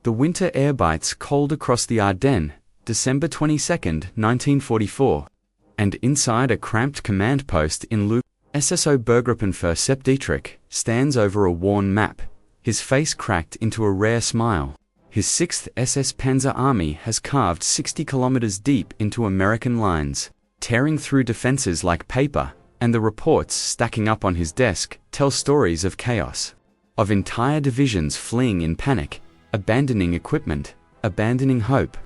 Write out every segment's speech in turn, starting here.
The winter air bites cold across the Ardennes, December 22, 1944, and inside a cramped command post in Loop, SSO Berggruppen Sepp Dietrich stands over a worn map, his face cracked into a rare smile. His 6th SS Panzer Army has carved 60 kilometers deep into American lines, tearing through defenses like paper, and the reports stacking up on his desk tell stories of chaos, of entire divisions fleeing in panic, abandoning equipment, abandoning hope.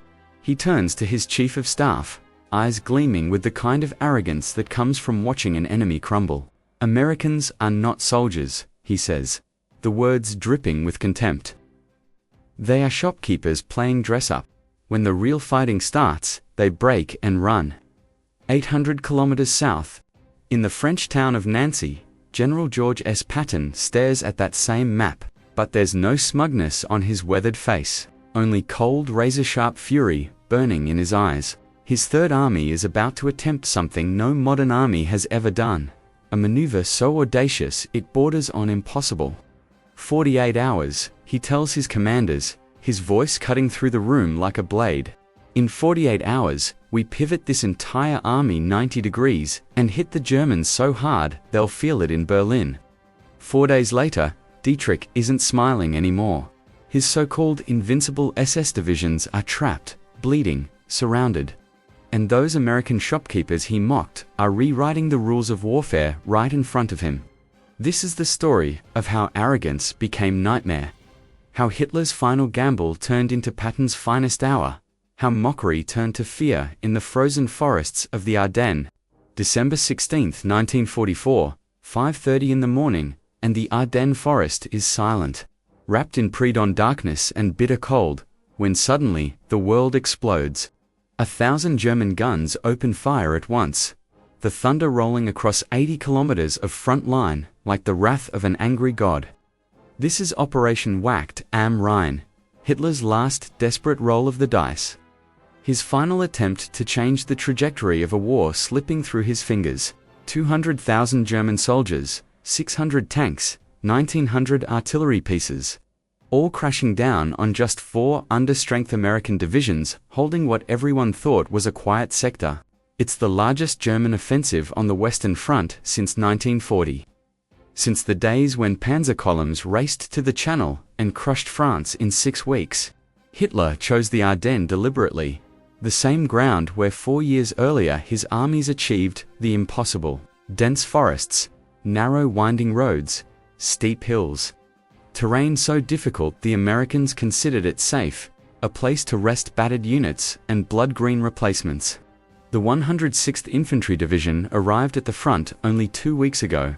He turns to his chief of staff, eyes gleaming with the kind of arrogance that comes from watching an enemy crumble. "Americans are not soldiers," he says, the words dripping with contempt. "They are shopkeepers playing dress-up. When the real fighting starts, they break and run." 800 kilometers south, in the French town of Nancy, General George S. Patton stares at that same map, but there's no smugness on his weathered face, only cold razor-sharp fury burning in his eyes. His Third Army is about to attempt something no modern army has ever done, a maneuver so audacious it borders on impossible. 48 hours, he tells his commanders, his voice cutting through the room like a blade. "In 48 hours, we pivot this entire army 90 degrees and hit the Germans so hard they'll feel it in Berlin." 4 days later, Dietrich isn't smiling anymore. His so-called invincible SS divisions are trapped, bleeding, surrounded. And those American shopkeepers he mocked are rewriting the rules of warfare right in front of him. This is the story of how arrogance became nightmare, how Hitler's final gamble turned into Patton's finest hour, how mockery turned to fear in the frozen forests of the Ardennes. December 16, 1944, 5:30 in the morning, and the Ardennes forest is silent, wrapped in pre-dawn darkness and bitter cold, when suddenly the world explodes. 1,000 German guns open fire at once, the thunder rolling across 80 kilometers of front line like the wrath of an angry god. This is Operation Wacht am Rhein, Hitler's last desperate roll of the dice. His final attempt to change the trajectory of a war slipping through his fingers. 200,000 German soldiers, 600 tanks, 1,900 artillery pieces, all crashing down on just 4 under-strength American divisions holding what everyone thought was a quiet sector. It's the largest German offensive on the Western Front since 1940. Since the days when panzer columns raced to the Channel and crushed France in 6 weeks. Hitler chose the Ardennes deliberately, the same ground where 4 years earlier his armies achieved the impossible. Dense forests, narrow winding roads, steep hills. Terrain so difficult the Americans considered it safe, a place to rest battered units and blood-green replacements. The 106th Infantry Division arrived at the front only 2 weeks ago.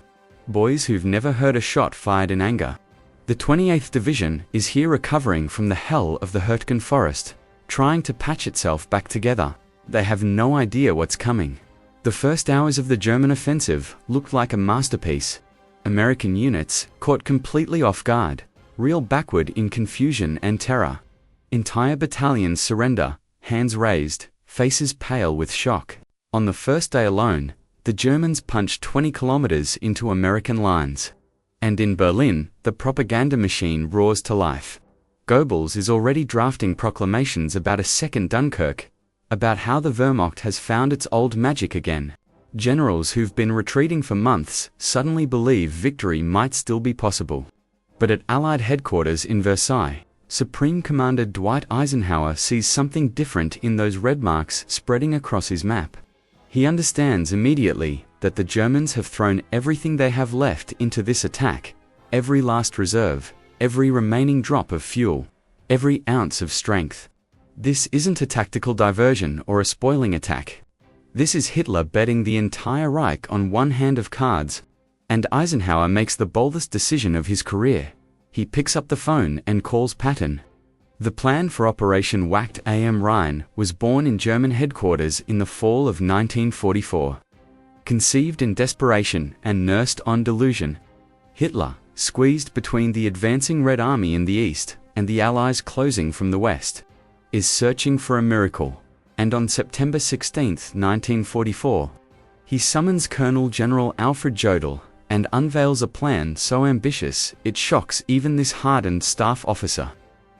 Boys who've never heard a shot fired in anger. The 28th Division is here recovering from the hell of the Hurtgen Forest, trying to patch itself back together. They have no idea what's coming. The first hours of the German offensive looked like a masterpiece. American units, caught completely off guard, reel backward in confusion and terror. Entire battalions surrender, hands raised, faces pale with shock. On the first day alone, the Germans punched 20 kilometers into American lines. And in Berlin, the propaganda machine roars to life. Goebbels is already drafting proclamations about a second Dunkirk, about how the Wehrmacht has found its old magic again. Generals who've been retreating for months suddenly believe victory might still be possible. But at Allied headquarters in Versailles, Supreme Commander Dwight Eisenhower sees something different in those red marks spreading across his map. He understands immediately that the Germans have thrown everything they have left into this attack, every last reserve, every remaining drop of fuel, every ounce of strength. This isn't a tactical diversion or a spoiling attack. This is Hitler betting the entire Reich on one hand of cards, and Eisenhower makes the boldest decision of his career. He picks up the phone and calls Patton. The plan for Operation Wacht am Rhein was born in German headquarters in the fall of 1944. Conceived in desperation and nursed on delusion, Hitler, squeezed between the advancing Red Army in the east and the Allies closing from the west, is searching for a miracle. And on September 16, 1944, he summons Colonel General Alfred Jodl and unveils a plan so ambitious it shocks even this hardened staff officer.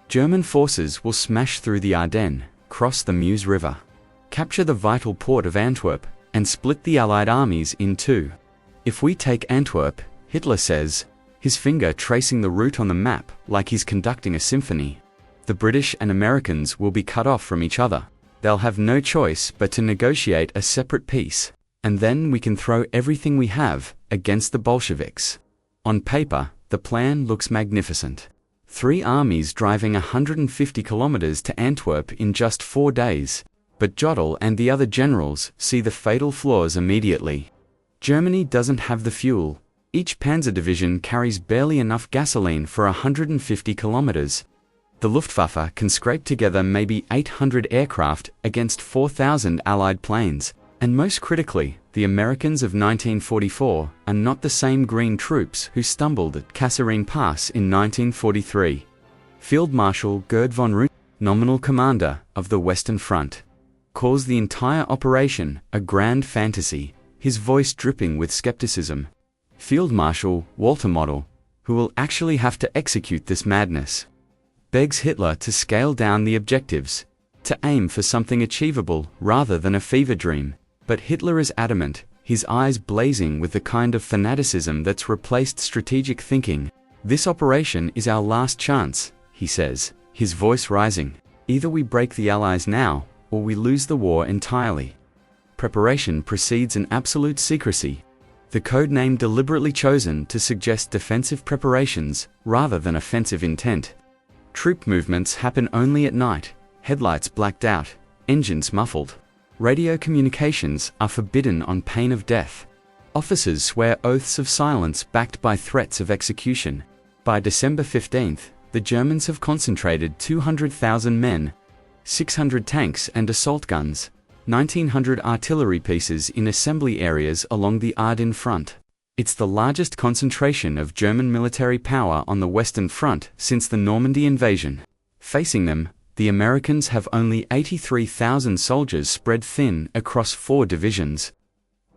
German forces will smash through the Ardennes, cross the Meuse River, capture the vital port of Antwerp, and split the Allied armies in two. If we take Antwerp, Hitler says, his finger tracing the route on the map like he's conducting a symphony, the British and Americans will be cut off from each other. They'll have no choice but to negotiate a separate peace, and then we can throw everything we have against the Bolsheviks. On paper, the plan looks magnificent. 3 armies driving 150 kilometers to Antwerp in just 4 days, but Jodl and the other generals see the fatal flaws immediately. Germany doesn't have the fuel. Each panzer division carries barely enough gasoline for 150 kilometers. The Luftwaffe can scrape together maybe 800 aircraft against 4,000 Allied planes. And most critically, the Americans of 1944 are not the same green troops who stumbled at Kasserine Pass in 1943. Field Marshal Gerd von Rundstedt, nominal commander of the Western Front, calls the entire operation a grand fantasy, his voice dripping with skepticism. Field Marshal Walter Model, who will actually have to execute this madness, begs Hitler to scale down the objectives, to aim for something achievable rather than a fever dream. But Hitler is adamant, his eyes blazing with the kind of fanaticism that's replaced strategic thinking. This operation is our last chance, he says, his voice rising. Either we break the Allies now, or we lose the war entirely. Preparation precedes an absolute secrecy, the code name deliberately chosen to suggest defensive preparations rather than offensive intent. Troop movements happen only at night, headlights blacked out, engines muffled. Radio communications are forbidden on pain of death. Officers swear oaths of silence backed by threats of execution. By December 15th, the Germans have concentrated 200,000 men, 600 tanks and assault guns, 1,900 artillery pieces in assembly areas along the Ardennes front. It's the largest concentration of German military power on the Western Front since the Normandy invasion. Facing them, the Americans have only 83,000 soldiers spread thin across 4 divisions.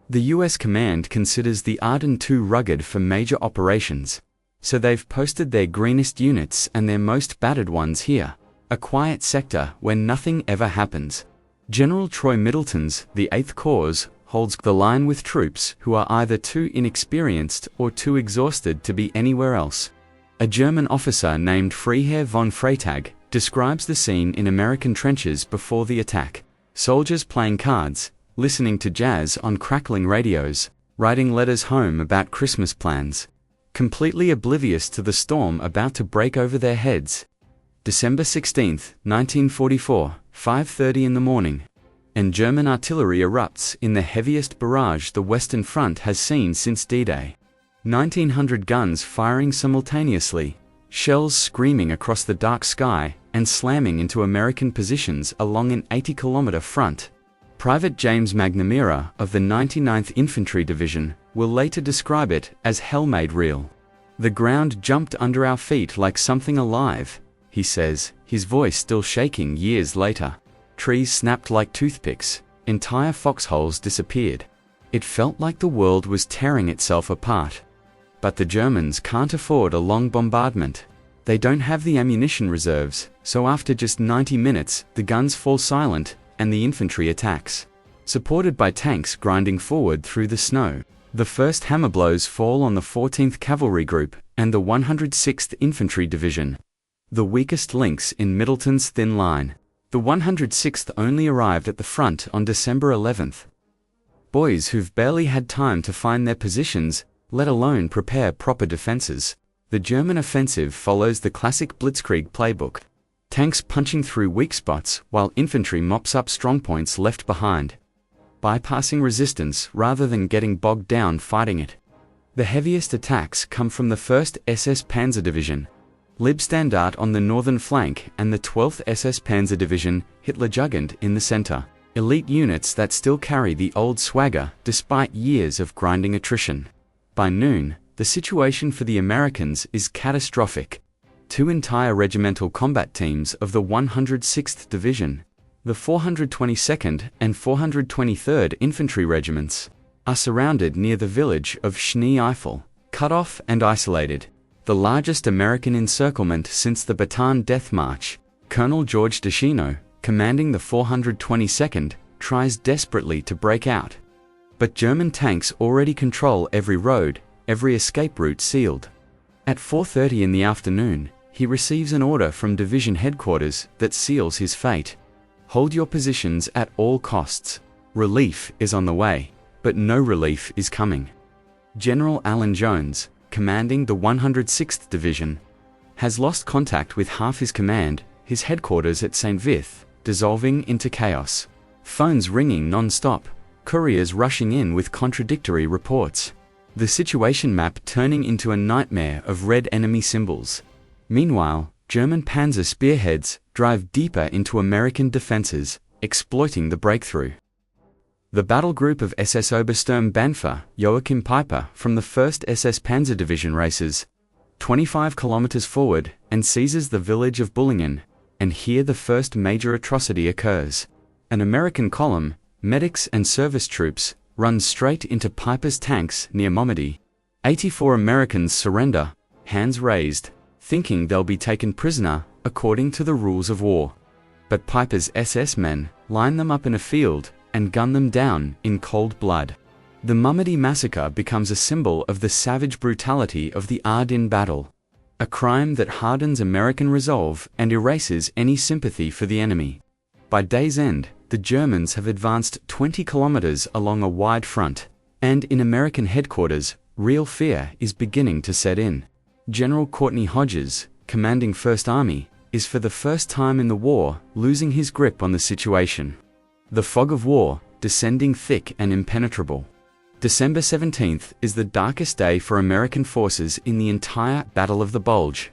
The US command considers the Ardennes too rugged for major operations, so they've posted their greenest units and their most battered ones here, a quiet sector where nothing ever happens. General Troy Middleton's the 8th Corps holds the line with troops who are either too inexperienced or too exhausted to be anywhere else. A German officer named Freiherr von Freytag describes the scene in American trenches before the attack. Soldiers playing cards, listening to jazz on crackling radios, writing letters home about Christmas plans, completely oblivious to the storm about to break over their heads. December 16, 1944, 5:30 in the morning, and German artillery erupts in the heaviest barrage the Western Front has seen since D-Day. 1,900 guns firing simultaneously, shells screaming across the dark sky and slamming into American positions along an 80-kilometer front. Private James McNamara of the 99th Infantry Division will later describe it as hell made real. The ground jumped under our feet like something alive, he says, his voice still shaking years later. Trees snapped like toothpicks, entire foxholes disappeared. It felt like the world was tearing itself apart. But the Germans can't afford a long bombardment. They don't have the ammunition reserves, so after just 90 minutes, the guns fall silent and the infantry attacks. Supported by tanks grinding forward through the snow, the first hammer blows fall on the 14th Cavalry Group and the 106th Infantry Division, the weakest links in Middleton's thin line. The 106th only arrived at the front on December 11th. Boys who've barely had time to find their positions, let alone prepare proper defenses. The German offensive follows the classic blitzkrieg playbook. Tanks punching through weak spots while infantry mops up strongpoints left behind, bypassing resistance rather than getting bogged down fighting it. The heaviest attacks come from the 1st SS Panzer Division, Leibstandarte on the northern flank, and the 12th SS Panzer Division, Hitlerjugend, in the center. Elite units that still carry the old swagger despite years of grinding attrition. By noon, the situation for the Americans is catastrophic. 2 entire regimental combat teams of the 106th Division, the 422nd and 423rd Infantry Regiments, are surrounded near the village of Schnee-Eifel, cut off and isolated. the largest American encirclement since the Bataan Death March. Colonel George Deschino, commanding the 422nd, tries desperately to break out. But German tanks already control every road, every escape route sealed. At 4:30 in the afternoon, he receives an order from division headquarters that seals his fate. Hold your positions at all costs. Relief is on the way, but no relief is coming. General Alan Jones, commanding the 106th Division, has lost contact with half his command, his headquarters at St. Vith, dissolving into chaos. Phones ringing non-stop, couriers rushing in with contradictory reports. The situation map turning into a nightmare of red enemy symbols. Meanwhile, German panzer spearheads drive deeper into American defenses, exploiting the breakthrough. The battle group of SS Obersturmbannführer Joachim Peiper from the 1st SS Panzer Division races 25 kilometers forward and seizes the village of Bullingen, and here the first major atrocity occurs. An American column, medics and service troops, runs straight into Peiper's tanks near Momedy. 84 Americans surrender, hands raised, thinking they'll be taken prisoner according to the rules of war. But Peiper's SS men line them up in a field and gun them down in cold blood. The Momedy massacre becomes a symbol of the savage brutality of the Ardennes battle, a crime that hardens American resolve and erases any sympathy for the enemy. By day's end, the Germans have advanced 20 kilometers along a wide front, and in American headquarters, real fear is beginning to set in. General Courtney Hodges, commanding 1st Army, is for the first time in the war losing his grip on the situation. The fog of war, descending thick and impenetrable. December 17th is the darkest day for American forces in the entire Battle of the Bulge.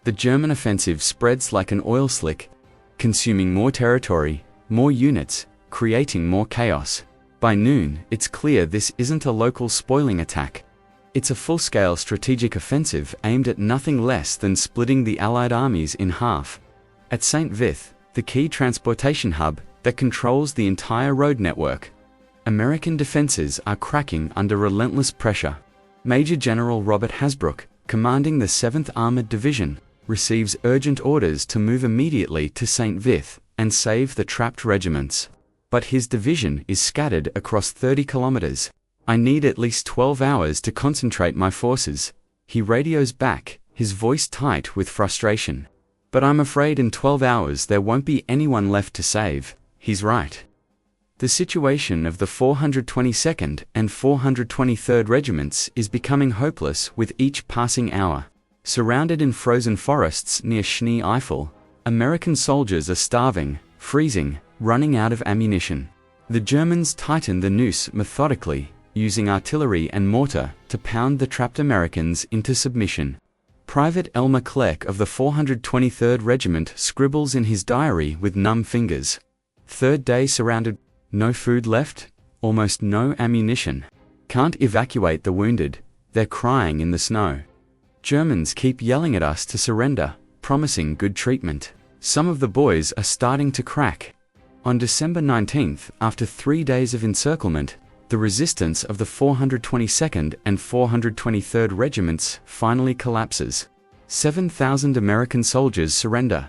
The German offensive spreads like an oil slick, consuming more territory, more units, creating more chaos. By noon, it's clear this isn't a local spoiling attack. It's a full-scale strategic offensive aimed at nothing less than splitting the Allied armies in half. At St. Vith, the key transportation hub that controls the entire road network, American defenses are cracking under relentless pressure. Major General Robert Hasbrouck, commanding the 7th Armored Division, receives urgent orders to move immediately to St. Vith and save the trapped regiments. But his division is scattered across 30 kilometers. I need at least 12 hours to concentrate my forces. He radios back, his voice tight with frustration. But I'm afraid in 12 hours there won't be anyone left to save. He's right. The situation of the 422nd and 423rd Regiments is becoming hopeless with each passing hour. Surrounded in frozen forests near Schnee Eifel, American soldiers are starving, freezing, running out of ammunition. The Germans tighten the noose methodically, using artillery and mortar to pound the trapped Americans into submission. Private Elmer Clerk of the 423rd Regiment scribbles in his diary with numb fingers. Third day surrounded, no food left, almost no ammunition. Can't evacuate the wounded, they're crying in the snow. Germans keep yelling at us to surrender, promising good treatment. Some of the boys are starting to crack. On December 19th, after 3 days of encirclement, the resistance of the 422nd and 423rd Regiments finally collapses. 7,000 American soldiers surrender.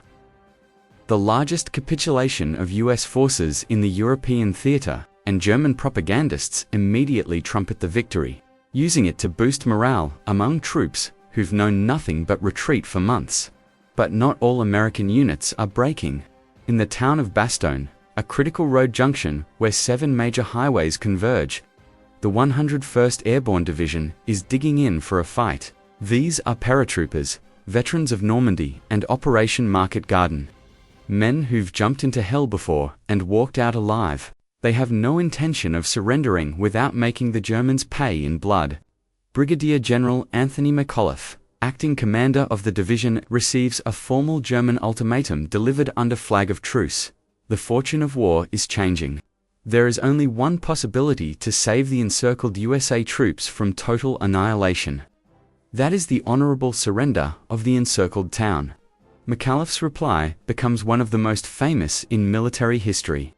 The largest capitulation of US forces in the European theater, and German propagandists immediately trumpet the victory, using it to boost morale among troops who've known nothing but retreat for months. But not all American units are breaking. In the town of Bastogne, a critical road junction where 7 major highways converge, the 101st Airborne Division is digging in for a fight. These are paratroopers, veterans of Normandy and Operation Market Garden. Men who've jumped into hell before and walked out alive. They have no intention of surrendering without making the Germans pay in blood. Brigadier General Anthony McAuliffe, acting commander of the division, receives a formal German ultimatum delivered under flag of truce. The fortune of war is changing. There is only one possibility to save the encircled USA troops from total annihilation. That is the honorable surrender of the encircled town. McAuliffe's reply becomes one of the most famous in military history.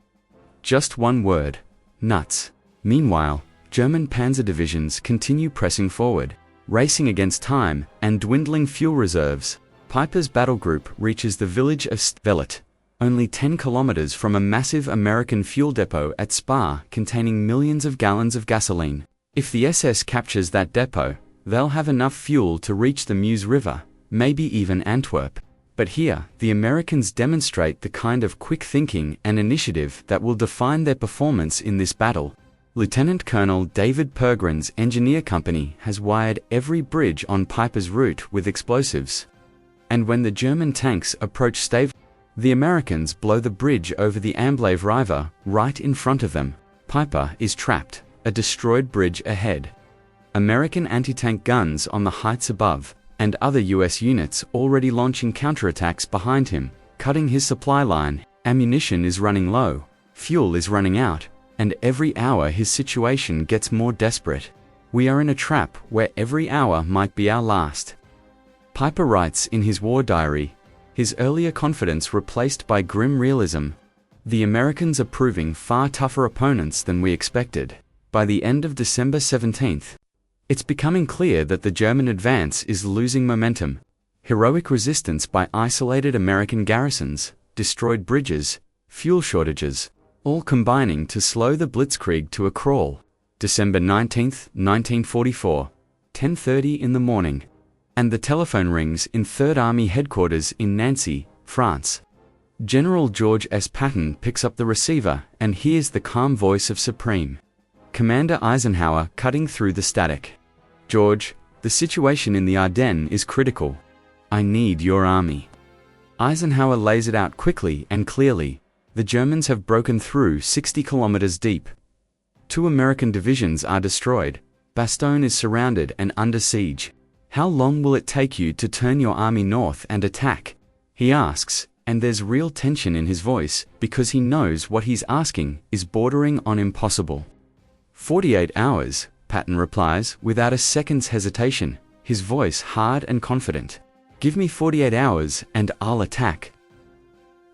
Just one word: nuts. Meanwhile, German panzer divisions continue pressing forward. racing against time and dwindling fuel reserves. Piper's battle group reaches the village of Stvelet, only 10 kilometers from a massive American fuel depot at Spa containing millions of gallons of gasoline. If the SS captures that depot, they'll have enough fuel to reach the Meuse River, maybe even Antwerp. But here, the Americans demonstrate the kind of quick thinking and initiative that will define their performance in this battle. Lieutenant Colonel David Pergrin's engineer company has wired every bridge on Piper's route with explosives. And when the German tanks approach Stave, the Americans blow the bridge over the Amblave River right in front of them. Piper is trapped, a destroyed bridge ahead. American anti-tank guns on the heights above, and other US units already launching counterattacks behind him, cutting his supply line. Ammunition is running low, fuel is running out, and every hour his situation gets more desperate. We are in a trap where every hour might be our last. Piper writes in his war diary, his earlier confidence replaced by grim realism. The Americans are proving far tougher opponents than we expected. By the end of December 17th, it's becoming clear that the German advance is losing momentum. Heroic resistance by isolated American garrisons, destroyed bridges, fuel shortages, all combining to slow the blitzkrieg to a crawl. December 19th, 1944, 10:30 in the morning. And the telephone rings in Third Army headquarters in Nancy, France. General George S. Patton picks up the receiver and hears the calm voice of Supreme Commander Eisenhower cutting through the static. George, the situation in the Ardennes is critical. I need your army. Eisenhower lays it out quickly and clearly. The Germans have broken through 60 kilometers deep. 2 American divisions are destroyed. Bastogne is surrounded and under siege. How long will it take you to turn your army north and attack? He asks, and there's real tension in his voice because he knows what he's asking is bordering on impossible. 48 hours, Patton replies without a second's hesitation, his voice hard and confident. Give me 48 hours and I'll attack.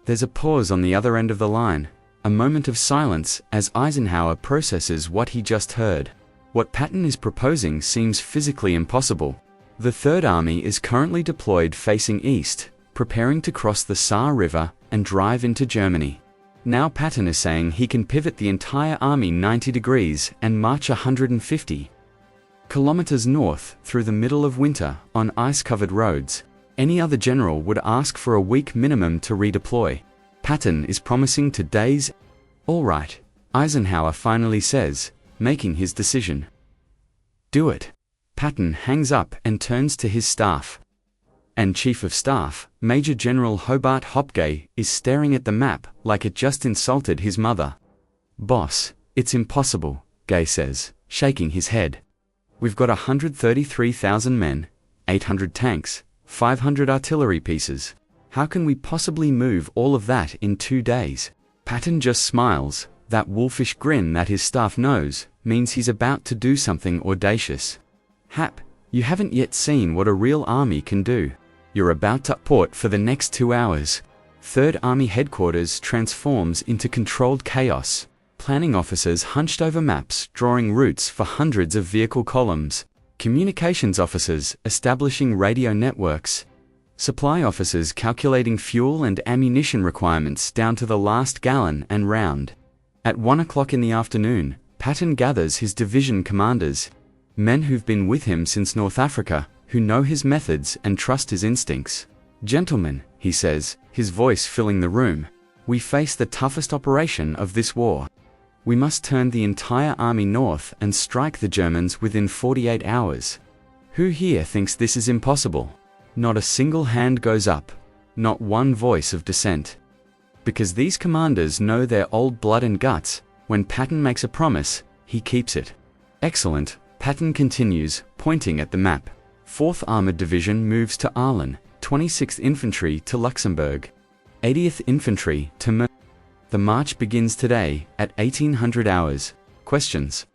There's a pause on the other end of the line, a moment of silence as Eisenhower processes what he just heard. What Patton is proposing seems physically impossible. The Third Army is currently deployed facing east, preparing to cross the Saar River and drive into Germany. Now Patton is saying he can pivot the entire army 90 degrees and march 150 kilometers north through the middle of winter on ice-covered roads. Any other general would ask for a week minimum to redeploy. Patton is promising to days. All right, Eisenhower finally says, making his decision. Do it. Patton hangs up and turns to his staff. And Chief of Staff, Major General Hobart Hopgay, is staring at the map like it just insulted his mother. Boss, it's impossible, Gay says, shaking his head. We've got 133,000 men, 800 tanks, 500 artillery pieces. How can we possibly move all of that in 2 days? Patton just smiles. That wolfish grin that his staff knows means he's about to do something audacious. Hap, you haven't yet seen what a real army can do. You're about to port for the next 2 hours. Third Army headquarters transforms into controlled chaos. Planning officers hunched over maps, drawing routes for hundreds of vehicle columns. Communications officers establishing radio networks. Supply officers calculating fuel and ammunition requirements down to the last gallon and round. At 1 o'clock in the afternoon, Patton gathers his division commanders, men who've been with him since North Africa, who know his methods and trust his instincts. Gentlemen, he says, his voice filling the room, we face the toughest operation of this war. We must turn the entire army north and strike the Germans within 48 hours. Who here thinks this is impossible? Not a single hand goes up, not one voice of dissent. Because these commanders know their old blood and guts, when Patton makes a promise, he keeps it. Excellent, Patton continues, pointing at the map. 4th Armored Division moves to Arlen, 26th Infantry to Luxembourg, 80th Infantry to Mer. The march begins today at 1800 hours. Questions?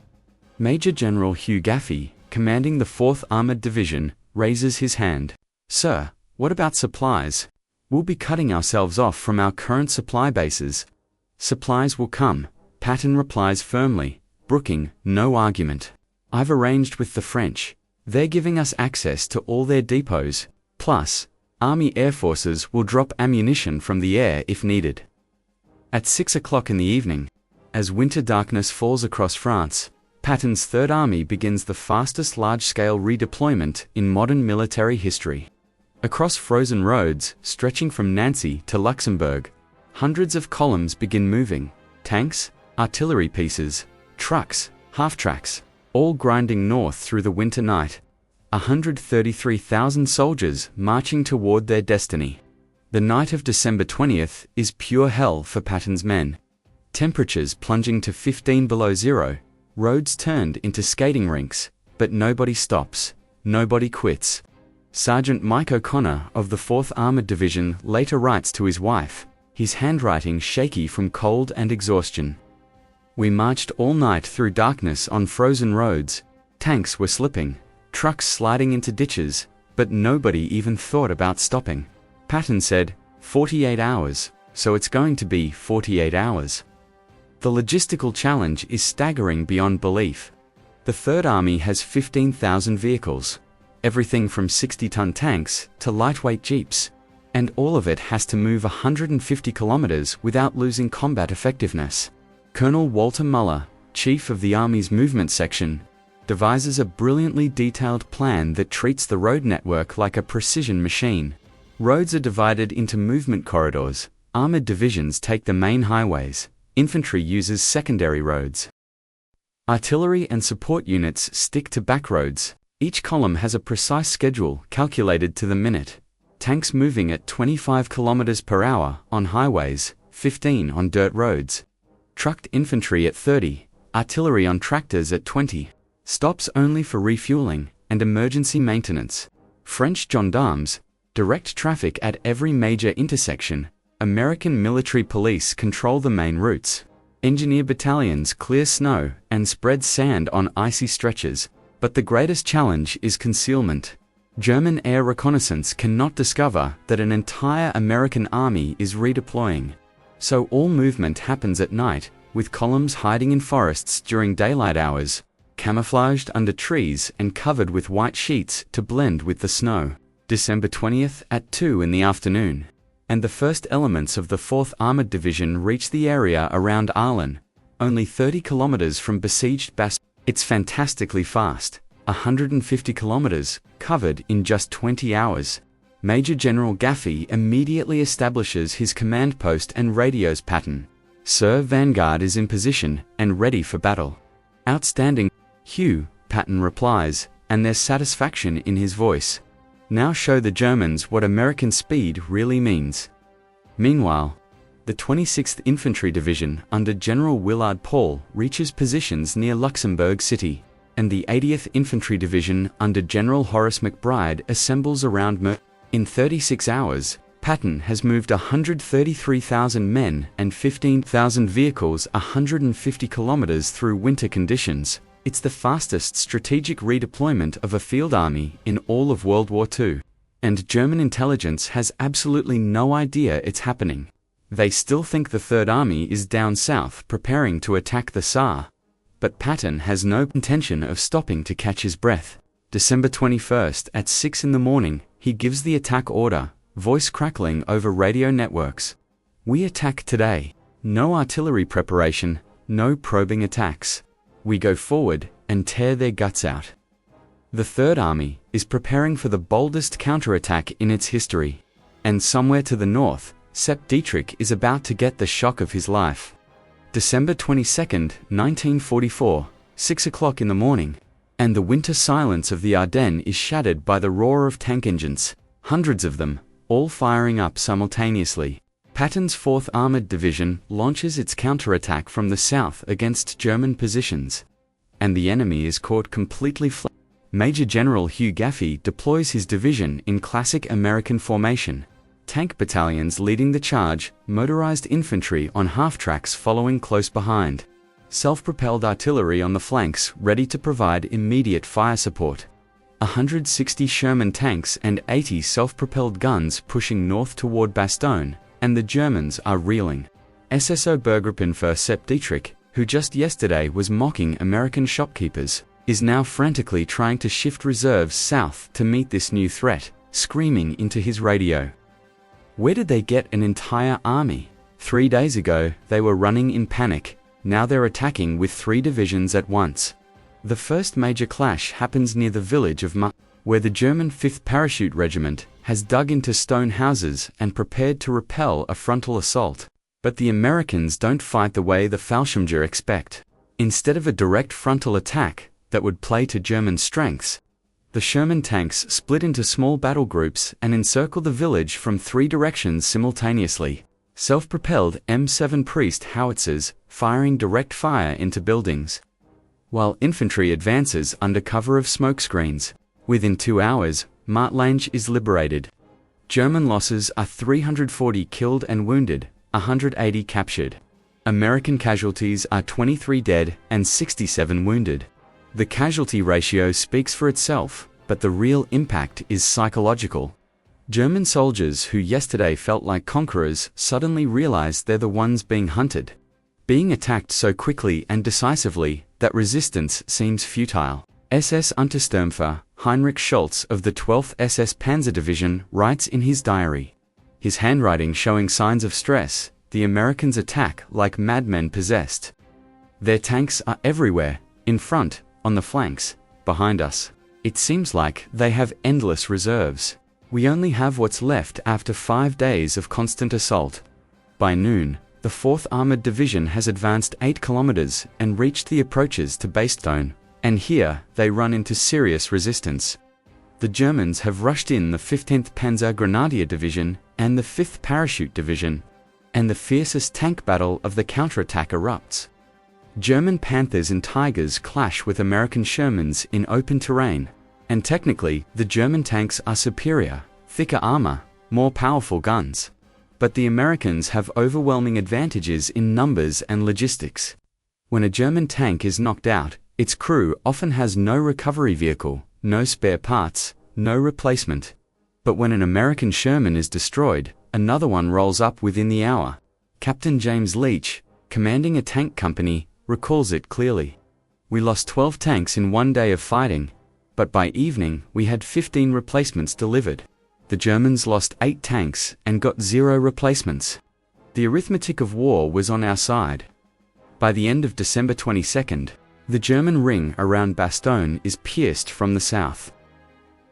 Major General Hugh Gaffey, commanding the 4th Armored Division, raises his hand. Sir, what about supplies? We'll be cutting ourselves off from our current supply bases. Supplies will come, Patton replies firmly, brooking no argument. I've arranged with the French. They're giving us access to all their depots, plus, Army Air Forces will drop ammunition from the air if needed. At 6 o'clock in the evening, as winter darkness falls across France, Patton's Third Army begins the fastest large-scale redeployment in modern military history. Across frozen roads, stretching from Nancy to Luxembourg, hundreds of columns begin moving, tanks, artillery pieces, trucks, half-tracks, all grinding north through the winter night. 133,000 soldiers marching toward their destiny. The night of December 20th is pure hell for Patton's men. Temperatures plunging to 15 below zero, roads turned into skating rinks, but nobody stops, nobody quits. Sergeant Mike O'Connor of the 4th Armored Division later writes to his wife, his handwriting shaky from cold and exhaustion. "We marched all night through darkness on frozen roads. Tanks were slipping, trucks sliding into ditches, but nobody even thought about stopping." Patton said, 48 hours, so it's going to be 48 hours. The logistical challenge is staggering beyond belief. The Third Army has 15,000 vehicles, everything from 60-ton tanks to lightweight jeeps, and all of it has to move 150 kilometers without losing combat effectiveness. Colonel Walter Muller, chief of the Army's movement section, devises a brilliantly detailed plan that treats the road network like a precision machine. Roads are divided into movement corridors, armored divisions take the main highways, infantry uses secondary roads. Artillery and support units stick to back roads. Each column has a precise schedule calculated to the minute. Tanks moving at 25 km per hour on highways, 15 on dirt roads. Trucked infantry at 30, artillery on tractors at 20. Stops only for refueling and emergency maintenance. French gendarmes direct traffic at every major intersection. American military police control the main routes. Engineer battalions clear snow and spread sand on icy stretches. But the greatest challenge is concealment. German air reconnaissance cannot discover that an entire American army is redeploying. So all movement happens at night, with columns hiding in forests during daylight hours, camouflaged under trees and covered with white sheets to blend with the snow. December 20th at 2 in the afternoon. And the first elements of the 4th Armored Division reach the area around Arlen, only 30 kilometers from besieged Bastogne. It's fantastically fast, 150 kilometers, covered in just 20 hours. Major General Gaffey immediately establishes his command post and radios Patton. "Sir, Vanguard is in position and ready for battle." "Outstanding, Hugh," Patton replies, and there's satisfaction in his voice. "Now show the Germans what American speed really means." Meanwhile, the 26th Infantry Division under General Willard Paul reaches positions near Luxembourg City, and the 80th Infantry Division under General Horace McBride assembles around Mer. In 36 hours, Patton has moved 133,000 men and 15,000 vehicles 150 kilometers through winter conditions. It's the fastest strategic redeployment of a field army in all of World War II. And German intelligence has absolutely no idea it's happening. They still think the Third Army is down south preparing to attack the Saar. But Patton has no intention of stopping to catch his breath. December 21st at 6 in the morning, he gives the attack order, voice crackling over radio networks. "We attack today. No artillery preparation, no probing attacks. We go forward and tear their guts out." The Third Army is preparing for the boldest counterattack in its history. And somewhere to the north, Sepp Dietrich is about to get the shock of his life. December 22nd, 1944, 6 o'clock in the morning, and the winter silence of the Ardennes is shattered by the roar of tank engines, hundreds of them, all firing up simultaneously. Patton's 4th Armored Division launches its counterattack from the south against German positions, and the enemy is caught completely flat. Major General Hugh Gaffey deploys his division in classic American formation. Tank battalions leading the charge, motorized infantry on half-tracks following close behind. Self-propelled artillery on the flanks ready to provide immediate fire support. 160 Sherman tanks and 80 self-propelled guns pushing north toward Bastogne, and the Germans are reeling. SSO Berggruppen für Sepp Dietrich, who just yesterday was mocking American shopkeepers, is now frantically trying to shift reserves south to meet this new threat, screaming into his radio. Where did they get an entire army? 3 days ago, they were running in panic. Now they're attacking with 3 divisions at once. The first major clash happens near the village of where the German 5th Parachute Regiment has dug into stone houses and prepared to repel a frontal assault. But the Americans don't fight the way the Fallschirmjäger expect. Instead of a direct frontal attack that would play to German strengths, the Sherman tanks split into small battle groups and encircle the village from 3 directions simultaneously. Self-propelled M7 Priest howitzers firing direct fire into buildings, while infantry advances under cover of smokescreens. Within 2 hours, Martlange is liberated. German losses are 340 killed and wounded, 180 captured. American casualties are 23 dead and 67 wounded. The casualty ratio speaks for itself, but the real impact is psychological. German soldiers who yesterday felt like conquerors suddenly realize they're the ones being hunted, being attacked so quickly and decisively that resistance seems futile. SS Untersturmführer Heinrich Schultz of the 12th SS Panzer Division writes in his diary, his handwriting showing signs of stress, "The Americans attack like madmen possessed. Their tanks are everywhere, in front, on the flanks, behind us. It seems like they have endless reserves. We only have what's left after 5 days of constant assault." By noon, the 4th Armored Division has advanced 8 kilometers and reached the approaches to Bastogne, and here they run into serious resistance. The Germans have rushed in the 15th Panzer Grenadier Division and the 5th Parachute Division, and the fiercest tank battle of the counterattack erupts. German Panthers and Tigers clash with American Shermans in open terrain, and technically, the German tanks are superior, thicker armor, more powerful guns. But the Americans have overwhelming advantages in numbers and logistics. When a German tank is knocked out, its crew often has no recovery vehicle, no spare parts, no replacement. But when an American Sherman is destroyed, another one rolls up within the hour. Captain James Leach, commanding a tank company, recalls it clearly. "We lost 12 tanks in 1 day of fighting, but by evening we had 15 replacements delivered. The Germans lost 8 tanks and got 0 replacements. The arithmetic of war was on our side." By the end of December 22nd, the German ring around Bastogne is pierced from the south.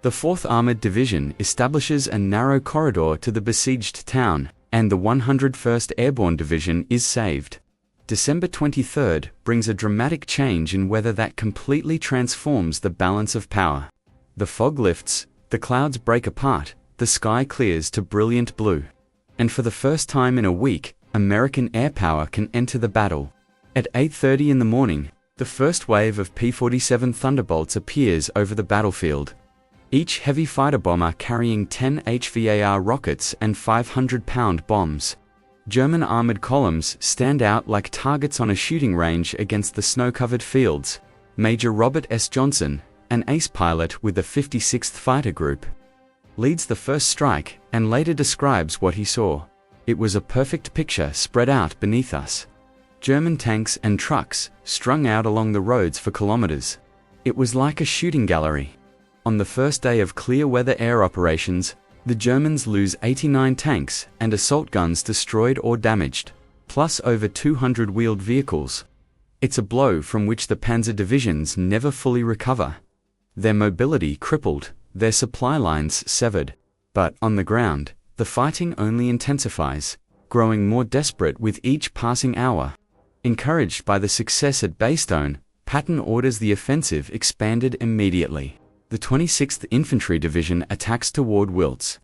The 4th Armored Division establishes a narrow corridor to the besieged town, and the 101st Airborne Division is saved. December 23rd brings a dramatic change in weather that completely transforms the balance of power. The fog lifts, the clouds break apart, the sky clears to brilliant blue. And for the first time in a week, American air power can enter the battle. At 8:30 in the morning, the first wave of P-47 Thunderbolts appears over the battlefield. Each heavy fighter bomber carrying 10 HVAR rockets and 500-pound bombs. German armored columns stand out like targets on a shooting range against the snow-covered fields. Major Robert S. Johnson, an ace pilot with the 56th Fighter Group, leads the first strike and later describes what he saw. "It was a perfect picture spread out beneath us. German tanks and trucks strung out along the roads for kilometers. It was like a shooting gallery." On the first day of clear weather air operations, the Germans lose 89 tanks and assault guns destroyed or damaged, plus over 200 wheeled vehicles. It's a blow from which the panzer divisions never fully recover. Their mobility crippled, their supply lines severed. But on the ground, the fighting only intensifies, growing more desperate with each passing hour. Encouraged by the success at Bastogne, Patton orders the offensive expanded immediately. The 26th Infantry Division attacks toward Wiltz.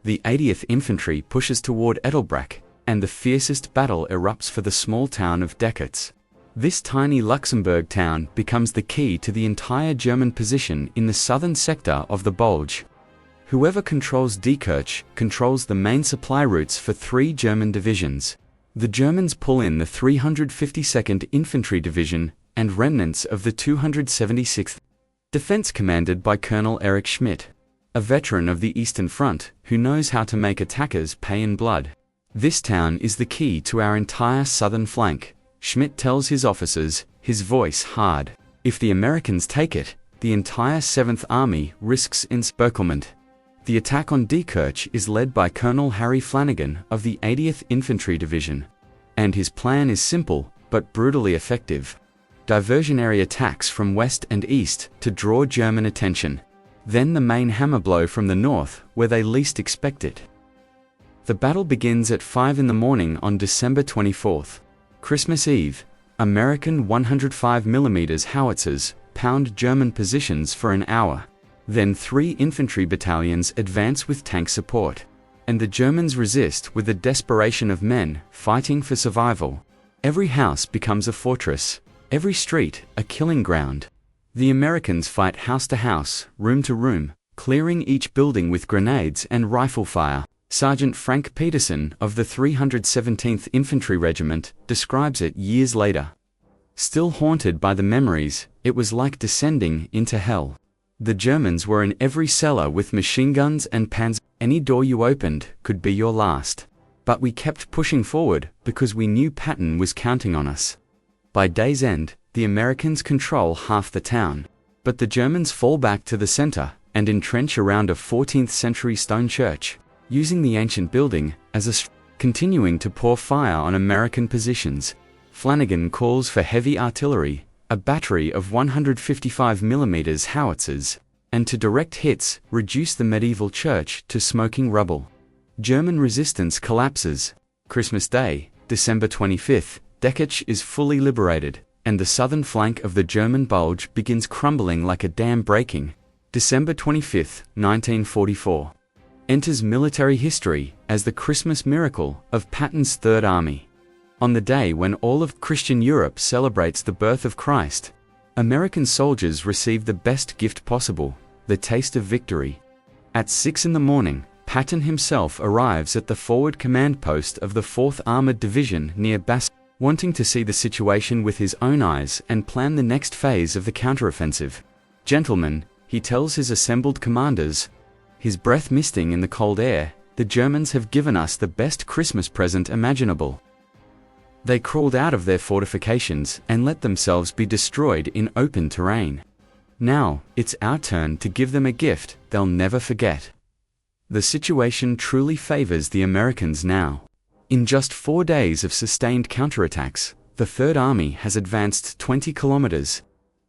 The 80th Infantry pushes toward Edelbrach, and the fiercest battle erupts for the small town of Deckitz. This tiny Luxembourg town becomes the key to the entire German position in the southern sector of the Bulge. Whoever controls Diekirch controls the main supply routes for 3 German divisions. The Germans pull in the 352nd Infantry Division and remnants of the 276th Defense commanded by Colonel Erich Schmidt, a veteran of the Eastern Front who knows how to make attackers pay in blood. "This town is the key to our entire southern flank," Schmidt tells his officers, his voice hard. If the Americans take it, the entire 7th Army risks encirclement. The attack on Diekirch is led by Colonel Harry Flanagan of the 80th Infantry Division. And his plan is simple, but brutally effective. Diversionary attacks from west and east to draw German attention. Then the main hammer blow from the north, where they least expect it. The battle begins at 5 in the morning on December 24th. Christmas Eve, American 105mm howitzers pound German positions for an hour. Then 3 infantry battalions advance with tank support. And the Germans resist with the desperation of men fighting for survival. Every house becomes a fortress, every street a killing ground. The Americans fight house to house, room to room, clearing each building with grenades and rifle fire. Sergeant Frank Peterson of the 317th Infantry Regiment describes it years later. Still haunted by the memories, it was like descending into hell. The Germans were in every cellar with machine guns and panzers. Any door you opened could be your last. But we kept pushing forward because we knew Patton was counting on us. By day's end, the Americans control half the town. But the Germans fall back to the center and entrench around a 14th century stone church, using the ancient building as a continuing to pour fire on American positions. Flanagan calls for heavy artillery, a battery of 155mm howitzers, and to direct hits reduce the medieval church to smoking rubble. German resistance collapses. Christmas Day, December 25th, Diekirch is fully liberated, and the southern flank of the German Bulge begins crumbling like a dam breaking. December 25th, 1944. Enters military history as the Christmas miracle of Patton's Third Army. On the day when all of Christian Europe celebrates the birth of Christ, American soldiers receive the best gift possible, the taste of victory. At 6 in the morning, Patton himself arrives at the forward command post of the 4th Armored Division near Bastogne, wanting to see the situation with his own eyes and plan the next phase of the counteroffensive. Gentlemen, he tells his assembled commanders, his breath misting in the cold air, the Germans have given us the best Christmas present imaginable. They crawled out of their fortifications and let themselves be destroyed in open terrain. Now, it's our turn to give them a gift they'll never forget. The situation truly favors the Americans now. In just 4 days of sustained counterattacks, the Third Army has advanced 20 kilometers,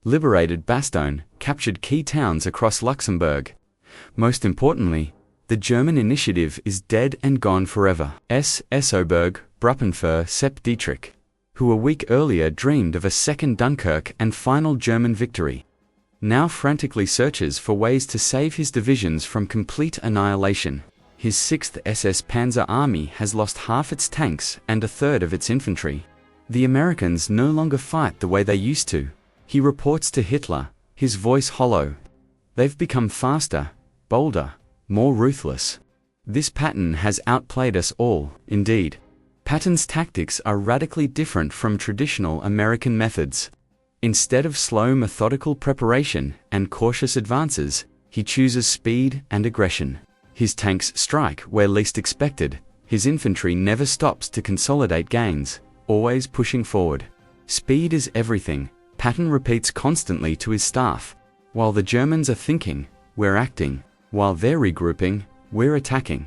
liberated Bastogne, captured key towns across Luxembourg. Most importantly, the German initiative is dead and gone forever. Oberg, Bruppenfür Sepp Dietrich, who a week earlier dreamed of a second Dunkirk and final German victory, now frantically searches for ways to save his divisions from complete annihilation. His 6th SS Panzer Army has lost half its tanks and a third of its infantry. The Americans no longer fight the way they used to. He reports to Hitler, his voice hollow. They've become faster, bolder, more ruthless. This Patton has outplayed us all, indeed. Patton's tactics are radically different from traditional American methods. Instead of slow methodical preparation and cautious advances, he chooses speed and aggression. His tanks strike where least expected. His infantry never stops to consolidate gains, always pushing forward. Speed is everything, Patton repeats constantly to his staff. While the Germans are thinking, we're acting. While they're regrouping, we're attacking.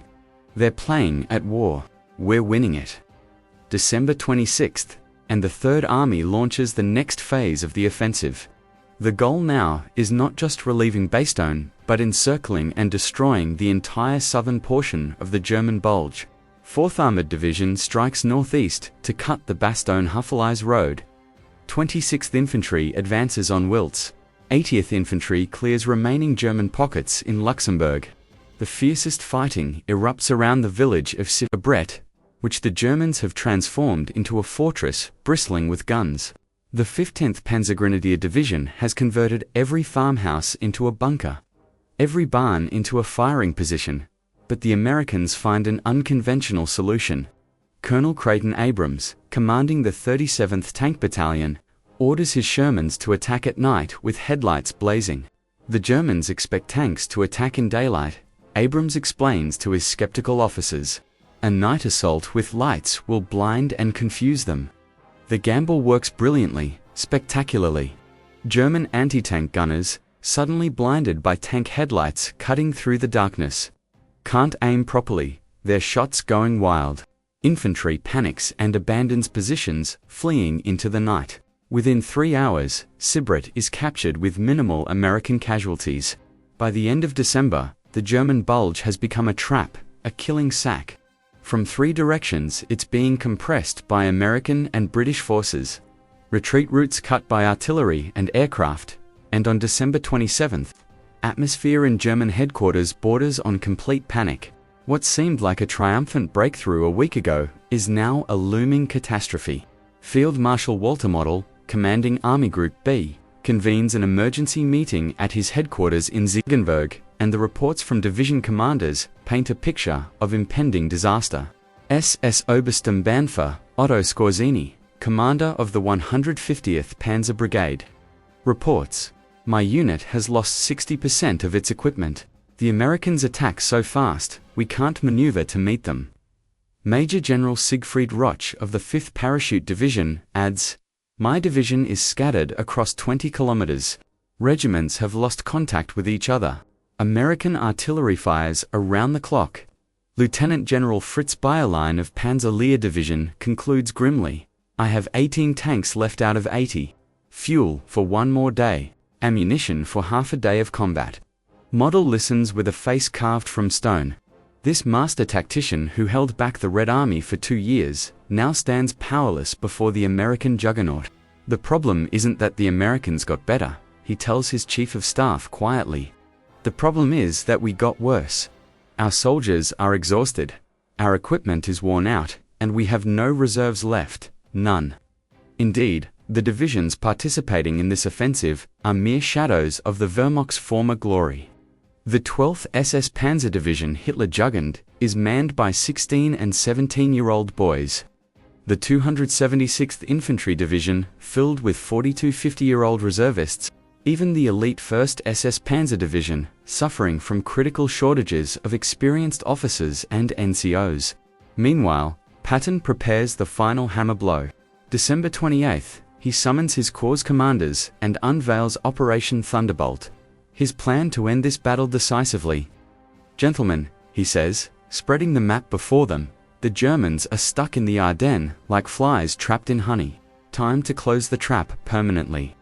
They're playing at war. We're winning it. December 26th, and the Third Army launches the next phase of the offensive. The goal now is not just relieving Bastogne, but encircling and destroying the entire southern portion of the German Bulge. 4th Armored Division strikes northeast to cut the Bastogne-Huffelise road. 26th Infantry advances on Wiltz. 80th Infantry clears remaining German pockets in Luxembourg. The fiercest fighting erupts around the village of Civray, which the Germans have transformed into a fortress bristling with guns. The 15th Panzergrenadier Division has converted every farmhouse into a bunker, every barn into a firing position, but the Americans find an unconventional solution. Colonel Creighton Abrams, commanding the 37th Tank Battalion, orders his Shermans to attack at night with headlights blazing. The Germans expect tanks to attack in daylight. Abrams explains to his skeptical officers, a night assault with lights will blind and confuse them. The gamble works brilliantly, spectacularly. German anti-tank gunners, suddenly blinded by tank headlights cutting through the darkness. Can't aim properly, their shots going wild. Infantry panics and abandons positions, fleeing into the night. Within 3 hours, Sibrit is captured with minimal American casualties. By the end of December, the German Bulge has become a trap, a killing sack. From 3 directions it's being compressed by American and British forces. Retreat routes cut by artillery and aircraft, and on December 27th, atmosphere in German headquarters borders on complete panic. What seemed like a triumphant breakthrough a week ago is now a looming catastrophe. Field Marshal Walter Model, commanding Army Group B, convenes an emergency meeting at his headquarters in Ziegenberg, and the reports from division commanders paint a picture of impending disaster. SS Obersturmbannführer Otto Skorzeny, commander of the 150th Panzer Brigade, reports, "My unit has lost 60% of its equipment. The Americans attack so fast, we can't maneuver to meet them." Major General Siegfried Roch of the 5th Parachute Division adds, "My division is scattered across 20 kilometers. Regiments have lost contact with each other. American artillery fires around the clock." Lieutenant General Fritz Bayerlein of Panzer Lehr Division concludes grimly, "I have 18 tanks left out of 80. Fuel for 1 more day. Ammunition for half a day of combat." Model listens with a face carved from stone. This master tactician who held back the Red Army for 2 years, now stands powerless before the American juggernaut. The problem isn't that the Americans got better, he tells his chief of staff quietly. The problem is that we got worse. Our soldiers are exhausted. Our equipment is worn out, and we have no reserves left, none. Indeed, the divisions participating in this offensive are mere shadows of the Wehrmacht's former glory. The 12th SS Panzer Division Hitlerjugend is manned by 16 and 17-year-old boys. The 276th Infantry Division, filled with 42 50-year-old reservists, even the elite 1st SS Panzer Division, suffering from critical shortages of experienced officers and NCOs. Meanwhile, Patton prepares the final hammer blow. December 28th, he summons his corps commanders and unveils Operation Thunderbolt. His plan to end this battle decisively. "Gentlemen," he says, spreading the map before them, "the Germans are stuck in the Ardennes like flies trapped in honey. Time to close the trap permanently."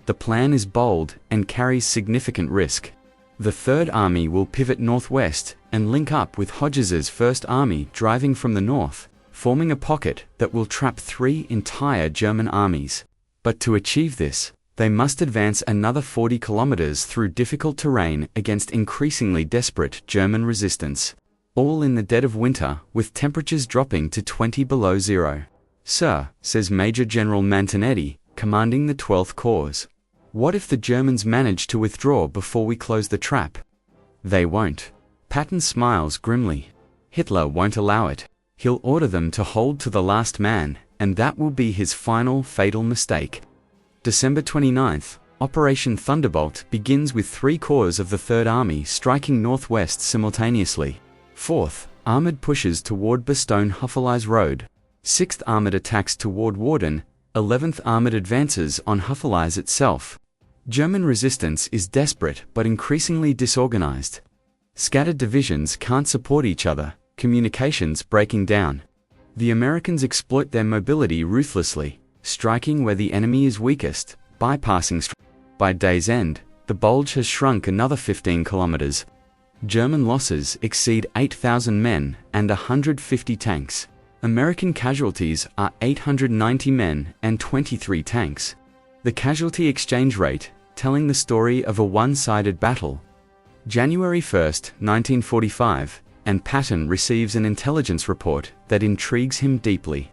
The plan is bold and carries significant risk. The Third Army will pivot northwest and link up with Hodges's First Army driving from the north, forming a pocket that will trap 3 entire German armies. But to achieve this, they must advance another 40 kilometers through difficult terrain against increasingly desperate German resistance. All in the dead of winter, with temperatures dropping to 20 below zero. "Sir," says Major General Mantonetti, commanding the 12th Corps, "what if the Germans manage to withdraw before we close the trap?" "They won't." Patton smiles grimly. "Hitler won't allow it. He'll order them to hold to the last man, and that will be his final fatal mistake." December 29th, Operation Thunderbolt begins with 3 corps of the Third Army striking northwest simultaneously. 4th, Armored pushes toward Bastogne-Huffelei's Road. 6th Armored attacks toward Warden. 11th Armored advances on Huffelei's itself. German resistance is desperate but increasingly disorganized. Scattered divisions can't support each other, communications breaking down. The Americans exploit their mobility ruthlessly, striking where the enemy is weakest, bypassing. By day's end, the Bulge has shrunk another 15 kilometers. German losses exceed 8,000 men and 150 tanks. American casualties are 890 men and 23 tanks. The casualty exchange rate, telling the story of a one-sided battle. January 1st, 1945, and Patton receives an intelligence report that intrigues him deeply.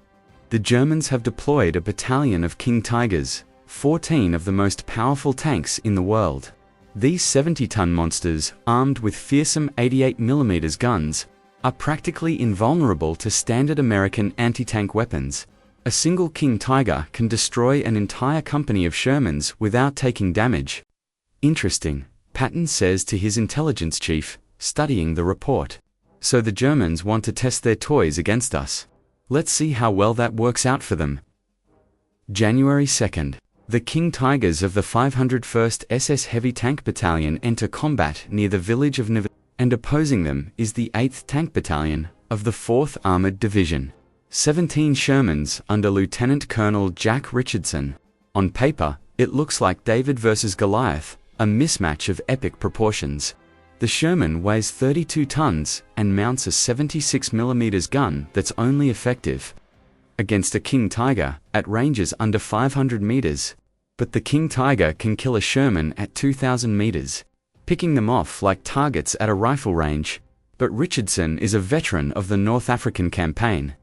The Germans have deployed a battalion of King Tigers, 14 of the most powerful tanks in the world. These 70-ton monsters, armed with fearsome 88mm guns, are practically invulnerable to standard American anti-tank weapons. A single King Tiger can destroy an entire company of Shermans without taking damage. "Interesting," Patton says to his intelligence chief, studying the report. "So the Germans want to test their toys against us. Let's see how well that works out for them." January 2nd. The King Tigers of the 501st SS Heavy Tank Battalion enter combat near the village of Nivelle, and opposing them is the 8th Tank Battalion of the 4th Armored Division. 17 Shermans under Lieutenant Colonel Jack Richardson. On paper, it looks like David versus Goliath, a mismatch of epic proportions. The Sherman weighs 32 tons and mounts a 76mm gun that's only effective against a King Tiger at ranges under 500 meters. But the King Tiger can kill a Sherman at 2,000 meters, picking them off like targets at a rifle range. But Richardson is a veteran of the North African campaign.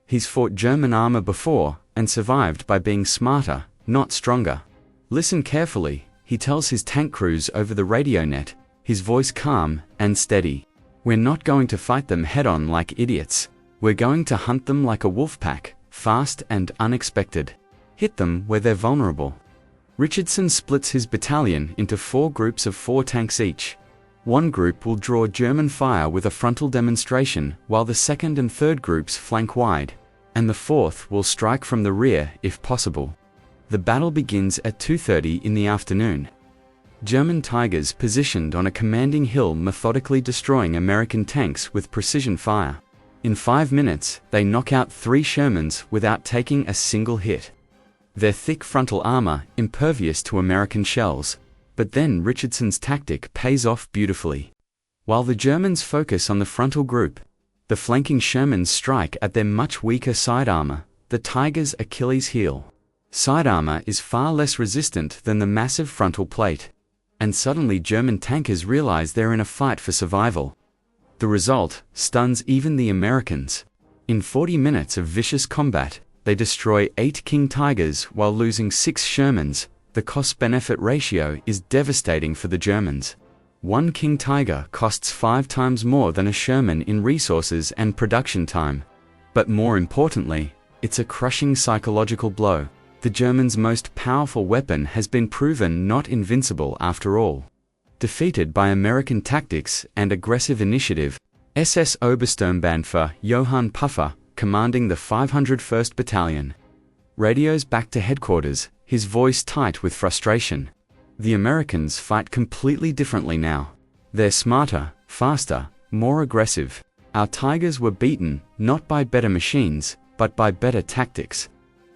He's fought German armor before and survived by being smarter, not stronger. Listen carefully, he tells his tank crews over the radio net, his voice calm and steady. We're not going to fight them head-on like idiots. We're going to hunt them like a wolf pack, fast and unexpected. Hit them where they're vulnerable. Richardson splits his battalion into 4 groups of 4 tanks each. One group will draw German fire with a frontal demonstration, while the 2nd and 3rd groups flank wide, and the 4th will strike from the rear if possible. The battle begins at 2:30 in the afternoon. German Tigers positioned on a commanding hill methodically destroying American tanks with precision fire. In 5 minutes, they knock out 3 Shermans without taking a single hit. Their thick frontal armor impervious to American shells. But then Richardson's tactic pays off beautifully. While the Germans focus on the frontal group, the flanking Shermans strike at their much weaker side armor, the Tiger's Achilles heel. Side armor is far less resistant than the massive frontal plate. And suddenly German tankers realize they're in a fight for survival. The result stuns even the Americans. In 40 minutes of vicious combat, they destroy 8 King Tigers while losing 6 Shermans. The cost-benefit ratio is devastating for the Germans. One King Tiger costs 5 times more than a Sherman in resources and production time. But more importantly, it's a crushing psychological blow. The Germans' most powerful weapon has been proven not invincible after all. Defeated by American tactics and aggressive initiative, SS Obersturmbannführer Johann Puffer, commanding the 501st Battalion, radios back to headquarters, his voice tight with frustration. The Americans fight completely differently now. They're smarter, faster, more aggressive. Our Tigers were beaten, not by better machines, but by better tactics.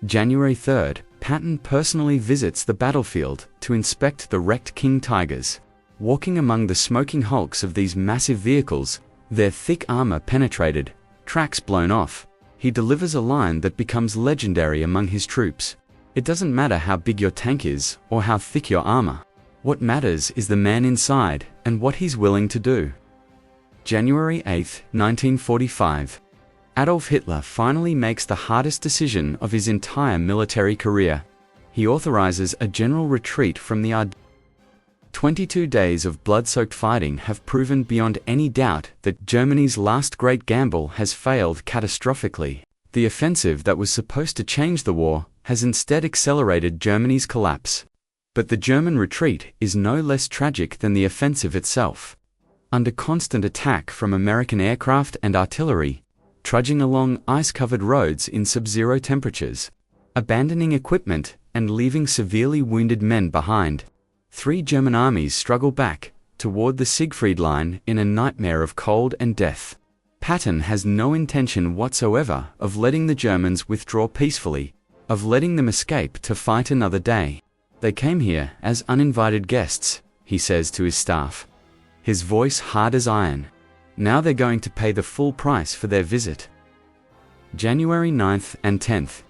January 3rd, Patton personally visits the battlefield to inspect the wrecked King Tigers. Walking among the smoking hulks of these massive vehicles, their thick armor penetrated, tracks blown off, he delivers a line that becomes legendary among his troops. It doesn't matter how big your tank is or how thick your armor. What matters is the man inside and what he's willing to do. January 8, 1945. Adolf Hitler finally makes the hardest decision of his entire military career. He authorizes a general retreat from the Ardennes. 22 days of blood-soaked fighting have proven beyond any doubt that Germany's last great gamble has failed catastrophically. The offensive that was supposed to change the war has instead accelerated Germany's collapse. But the German retreat is no less tragic than the offensive itself. Under constant attack from American aircraft and artillery, trudging along ice-covered roads in sub-zero temperatures, abandoning equipment and leaving severely wounded men behind, 3 German armies struggle back toward the Siegfried Line in a nightmare of cold and death. Patton has no intention whatsoever of letting the Germans withdraw peacefully, of letting them escape to fight another day. They came here as uninvited guests, he says to his staff. His voice hard as iron. Now they're going to pay the full price for their visit. January 9th and 10th.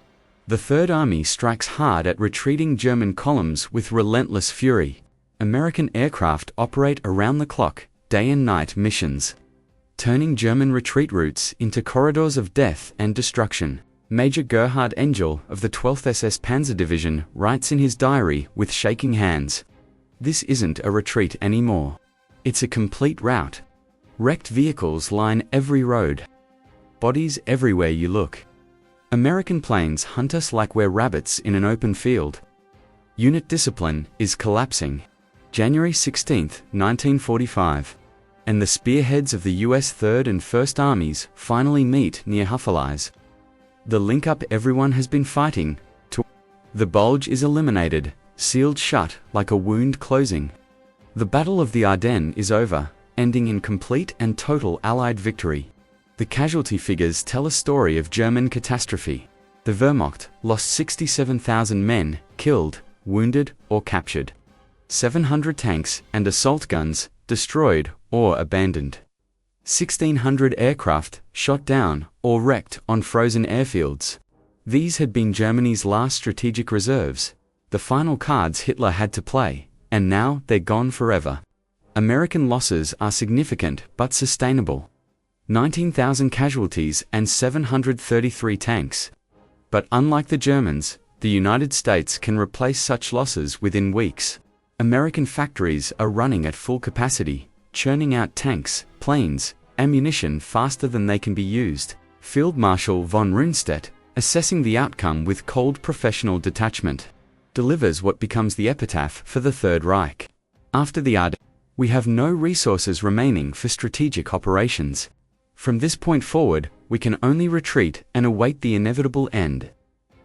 The Third Army strikes hard at retreating German columns with relentless fury. American aircraft operate around the clock, day and night missions, turning German retreat routes into corridors of death and destruction. Major Gerhard Engel of the 12th SS Panzer Division writes in his diary with shaking hands, "This isn't a retreat anymore. It's a complete rout. Wrecked vehicles line every road. Bodies everywhere you look. American planes hunt us like we're rabbits in an open field. Unit discipline is collapsing." January 16, 1945. And the spearheads of the US 3rd and 1st Armies finally meet near Huffeleize. The link-up everyone has been fighting The Bulge is eliminated, sealed shut like a wound closing. The Battle of the Ardennes is over, ending in complete and total Allied victory. The casualty figures tell a story of German catastrophe. The Wehrmacht lost 67,000 men, killed, wounded, or captured. 700 tanks and assault guns, destroyed or abandoned. 1,600 aircraft, shot down or wrecked on frozen airfields. These had been Germany's last strategic reserves, the final cards Hitler had to play, and now they're gone forever. American losses are significant but sustainable. 19,000 casualties and 733 tanks. But unlike the Germans, the United States can replace such losses within weeks. American factories are running at full capacity, churning out tanks, planes, ammunition faster than they can be used. Field Marshal von Rundstedt, assessing the outcome with cold professional detachment, delivers what becomes the epitaph for the Third Reich. After the Ardennes, we have no resources remaining for strategic operations. From this point forward, we can only retreat and await the inevitable end.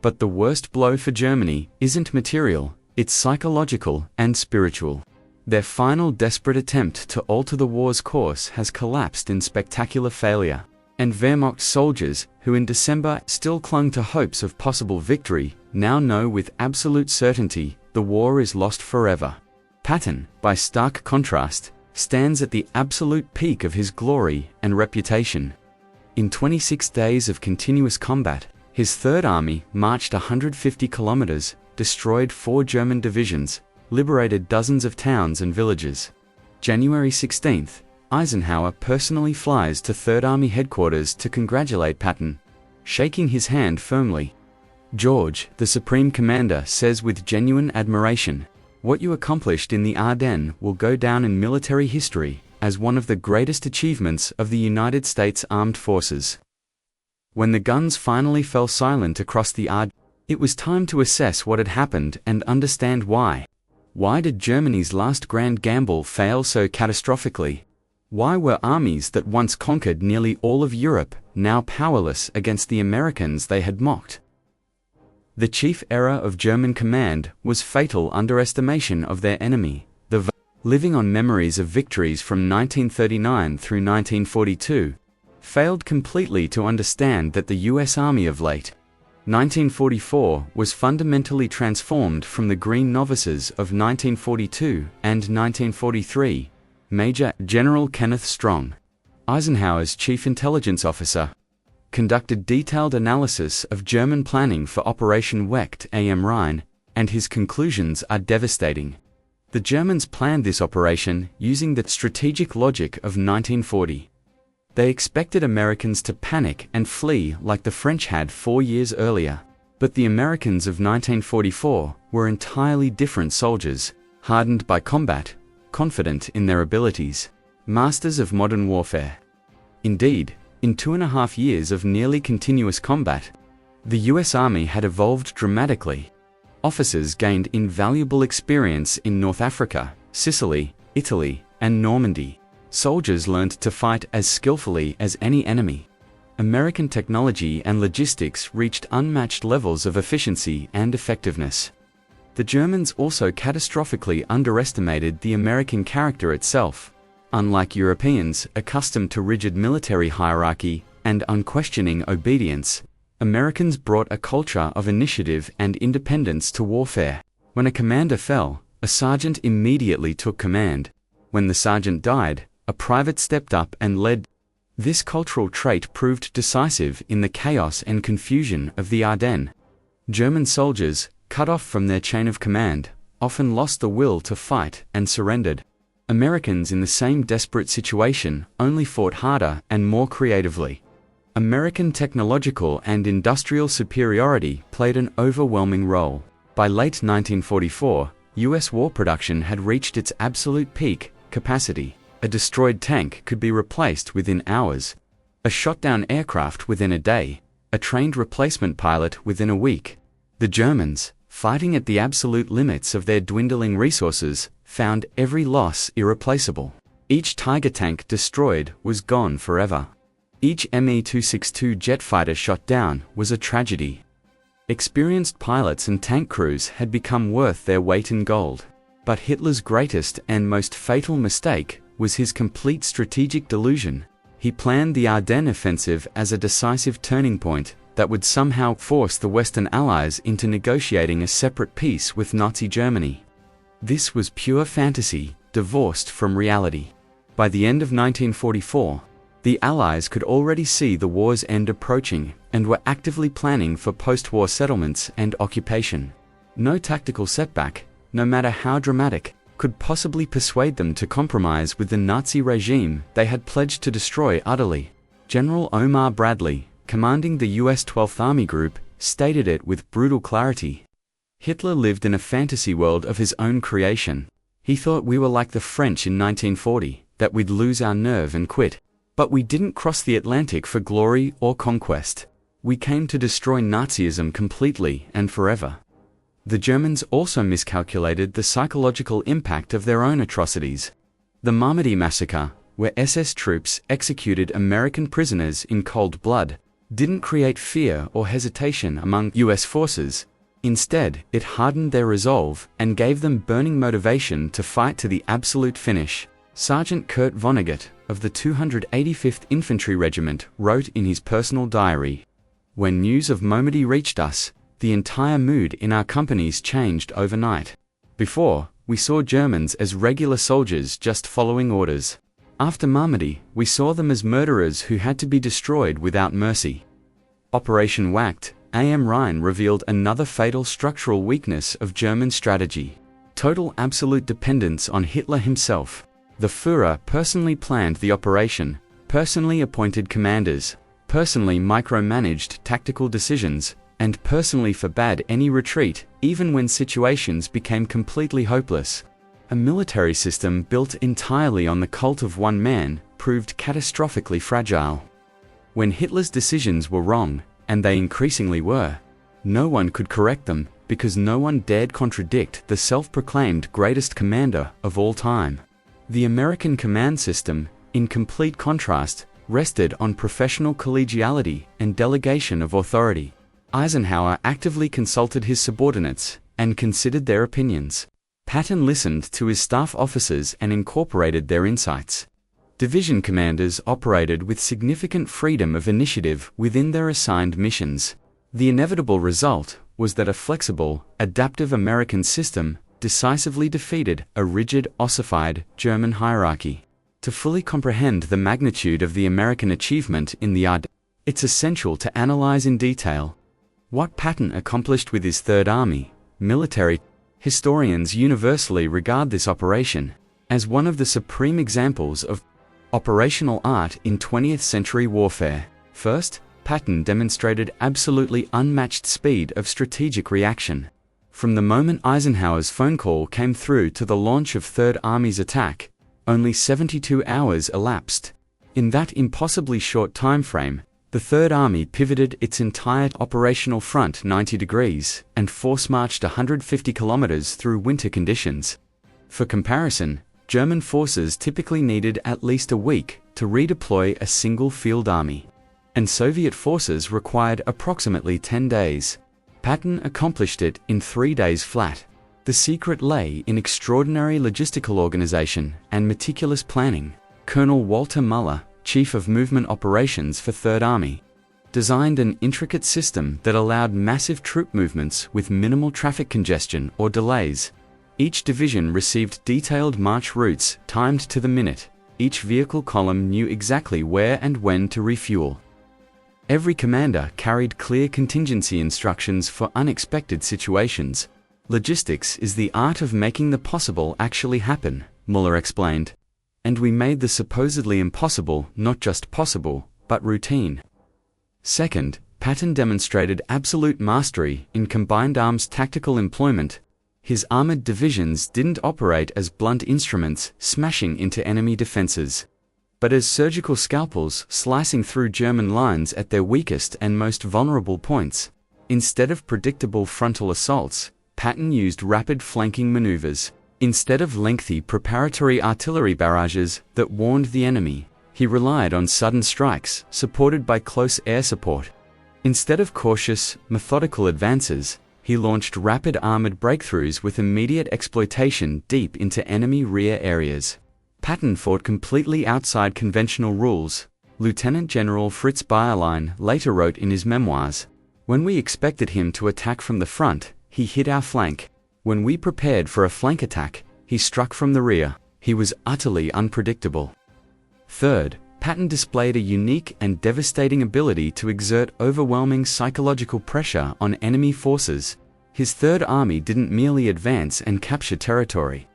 But the worst blow for Germany isn't material, it's psychological and spiritual. Their final desperate attempt to alter the war's course has collapsed in spectacular failure, and Wehrmacht soldiers, who in December still clung to hopes of possible victory, now know with absolute certainty the war is lost forever. Patton, by stark contrast, stands at the absolute peak of his glory and reputation. In 26 days of continuous combat, his Third Army marched 150 kilometers, destroyed 4 German divisions, liberated dozens of towns and villages. January 16th, Eisenhower personally flies to Third Army headquarters to congratulate Patton, shaking his hand firmly. George, the Supreme Commander, says with genuine admiration, "What you accomplished in the Ardennes will go down in military history as one of the greatest achievements of the United States Armed Forces." When the guns finally fell silent across the Ardennes, it was time to assess what had happened and understand why. Why did Germany's last grand gamble fail so catastrophically? Why were armies that once conquered nearly all of Europe now powerless against the Americans they had mocked? The chief error of German command was fatal underestimation of their enemy. Living on memories of victories from 1939 through 1942, failed completely to understand that the US Army of late 1944 was fundamentally transformed from the green novices of 1942 and 1943. Major General Kenneth Strong, Eisenhower's chief intelligence officer, conducted detailed analysis of German planning for Operation Wecht am Rhein, and his conclusions are devastating. The Germans planned this operation using the strategic logic of 1940. They expected Americans to panic and flee like the French had 4 years earlier. But the Americans of 1944 were entirely different soldiers, hardened by combat, confident in their abilities, masters of modern warfare. Indeed, in 2.5 years of nearly continuous combat, the US Army had evolved dramatically. Officers gained invaluable experience in North Africa, Sicily, Italy, and Normandy. Soldiers learned to fight as skillfully as any enemy. American technology and logistics reached unmatched levels of efficiency and effectiveness. The Germans also catastrophically underestimated the American character itself. Unlike Europeans accustomed to rigid military hierarchy and unquestioning obedience, Americans brought a culture of initiative and independence to warfare. When a commander fell, a sergeant immediately took command. When the sergeant died, a private stepped up and led. This cultural trait proved decisive in the chaos and confusion of the Ardennes. German soldiers, cut off from their chain of command, often lost the will to fight and surrendered. Americans in the same desperate situation only fought harder and more creatively. American technological and industrial superiority played an overwhelming role. By late 1944, US war production had reached its absolute peak capacity. A destroyed tank could be replaced within hours, a shot-down aircraft within a day, a trained replacement pilot within a week. The Germans, fighting at the absolute limits of their dwindling resources, found every loss irreplaceable. Each Tiger tank destroyed was gone forever. Each Me-262 jet fighter shot down was a tragedy. Experienced pilots and tank crews had become worth their weight in gold. But Hitler's greatest and most fatal mistake was his complete strategic delusion. He planned the Ardennes offensive as a decisive turning point that would somehow force the Western Allies into negotiating a separate peace with Nazi Germany. This was pure fantasy, divorced from reality. By the end of 1944, the Allies could already see the war's end approaching and were actively planning for post-war settlements and occupation. No tactical setback, no matter how dramatic, could possibly persuade them to compromise with the Nazi regime they had pledged to destroy utterly. General Omar Bradley, commanding the US 12th Army Group, stated it with brutal clarity. Hitler lived in a fantasy world of his own creation. He thought we were like the French in 1940, that we'd lose our nerve and quit. But we didn't cross the Atlantic for glory or conquest. We came to destroy Nazism completely and forever. The Germans also miscalculated the psychological impact of their own atrocities. The Malmedy massacre, where SS troops executed American prisoners in cold blood, didn't create fear or hesitation among US forces. Instead, it hardened their resolve and gave them burning motivation to fight to the absolute finish. Sergeant Kurt Vonnegut of the 285th Infantry Regiment wrote in his personal diary, "When news of Malmedy reached us, the entire mood in our companies changed overnight. Before, we saw Germans as regular soldiers just following orders. After Malmedy, we saw them as murderers who had to be destroyed without mercy." Operation Wacht am Rhein revealed another fatal structural weakness of German strategy: total absolute dependence on Hitler himself. The Führer personally planned the operation, personally appointed commanders, personally micromanaged tactical decisions, and personally forbade any retreat, even when situations became completely hopeless. A military system built entirely on the cult of one man proved catastrophically fragile. When Hitler's decisions were wrong, and they increasingly were, no one could correct them because no one dared contradict the self-proclaimed greatest commander of all time. The American command system, in complete contrast, rested on professional collegiality and delegation of authority. Eisenhower actively consulted his subordinates and considered their opinions. Patton listened to his staff officers and incorporated their insights. Division commanders operated with significant freedom of initiative within their assigned missions. The inevitable result was that a flexible, adaptive American system decisively defeated a rigid, ossified German hierarchy. To fully comprehend the magnitude of the American achievement in the Ardennes, it's essential to analyze in detail what Patton accomplished with his Third Army. Military historians universally regard this operation as one of the supreme examples of operational art in 20th century warfare. First, Patton demonstrated absolutely unmatched speed of strategic reaction. From the moment Eisenhower's phone call came through to the launch of Third Army's attack, only 72 hours elapsed. In that impossibly short time frame, the Third Army pivoted its entire operational front 90 degrees and force-marched 150 kilometers through winter conditions. For comparison, German forces typically needed at least a week to redeploy a single field army, and Soviet forces required approximately 10 days. Patton accomplished it in 3 days flat. The secret lay in extraordinary logistical organization and meticulous planning. Colonel Walter Muller, Chief of Movement Operations for Third Army, designed an intricate system that allowed massive troop movements with minimal traffic congestion or delays. Each division received detailed march routes timed to the minute. Each vehicle column knew exactly where and when to refuel. Every commander carried clear contingency instructions for unexpected situations. Logistics is the art of making the possible actually happen, Muller explained. And we made the supposedly impossible not just possible, but routine. Second, Patton demonstrated absolute mastery in combined arms tactical employment. His armored divisions didn't operate as blunt instruments smashing into enemy defenses, but as surgical scalpels slicing through German lines at their weakest and most vulnerable points. Instead of predictable frontal assaults, Patton used rapid flanking maneuvers. Instead of lengthy preparatory artillery barrages that warned the enemy, he relied on sudden strikes supported by close air support. Instead of cautious, methodical advances, he launched rapid armored breakthroughs with immediate exploitation deep into enemy rear areas. Patton fought completely outside conventional rules. Lieutenant General Fritz Bayerlein later wrote in his memoirs, "When we expected him to attack from the front, he hit our flank. When we prepared for a flank attack, he struck from the rear. He was utterly unpredictable." Third, Patton displayed a unique and devastating ability to exert overwhelming psychological pressure on enemy forces. His Third Army didn't merely advance and capture territory.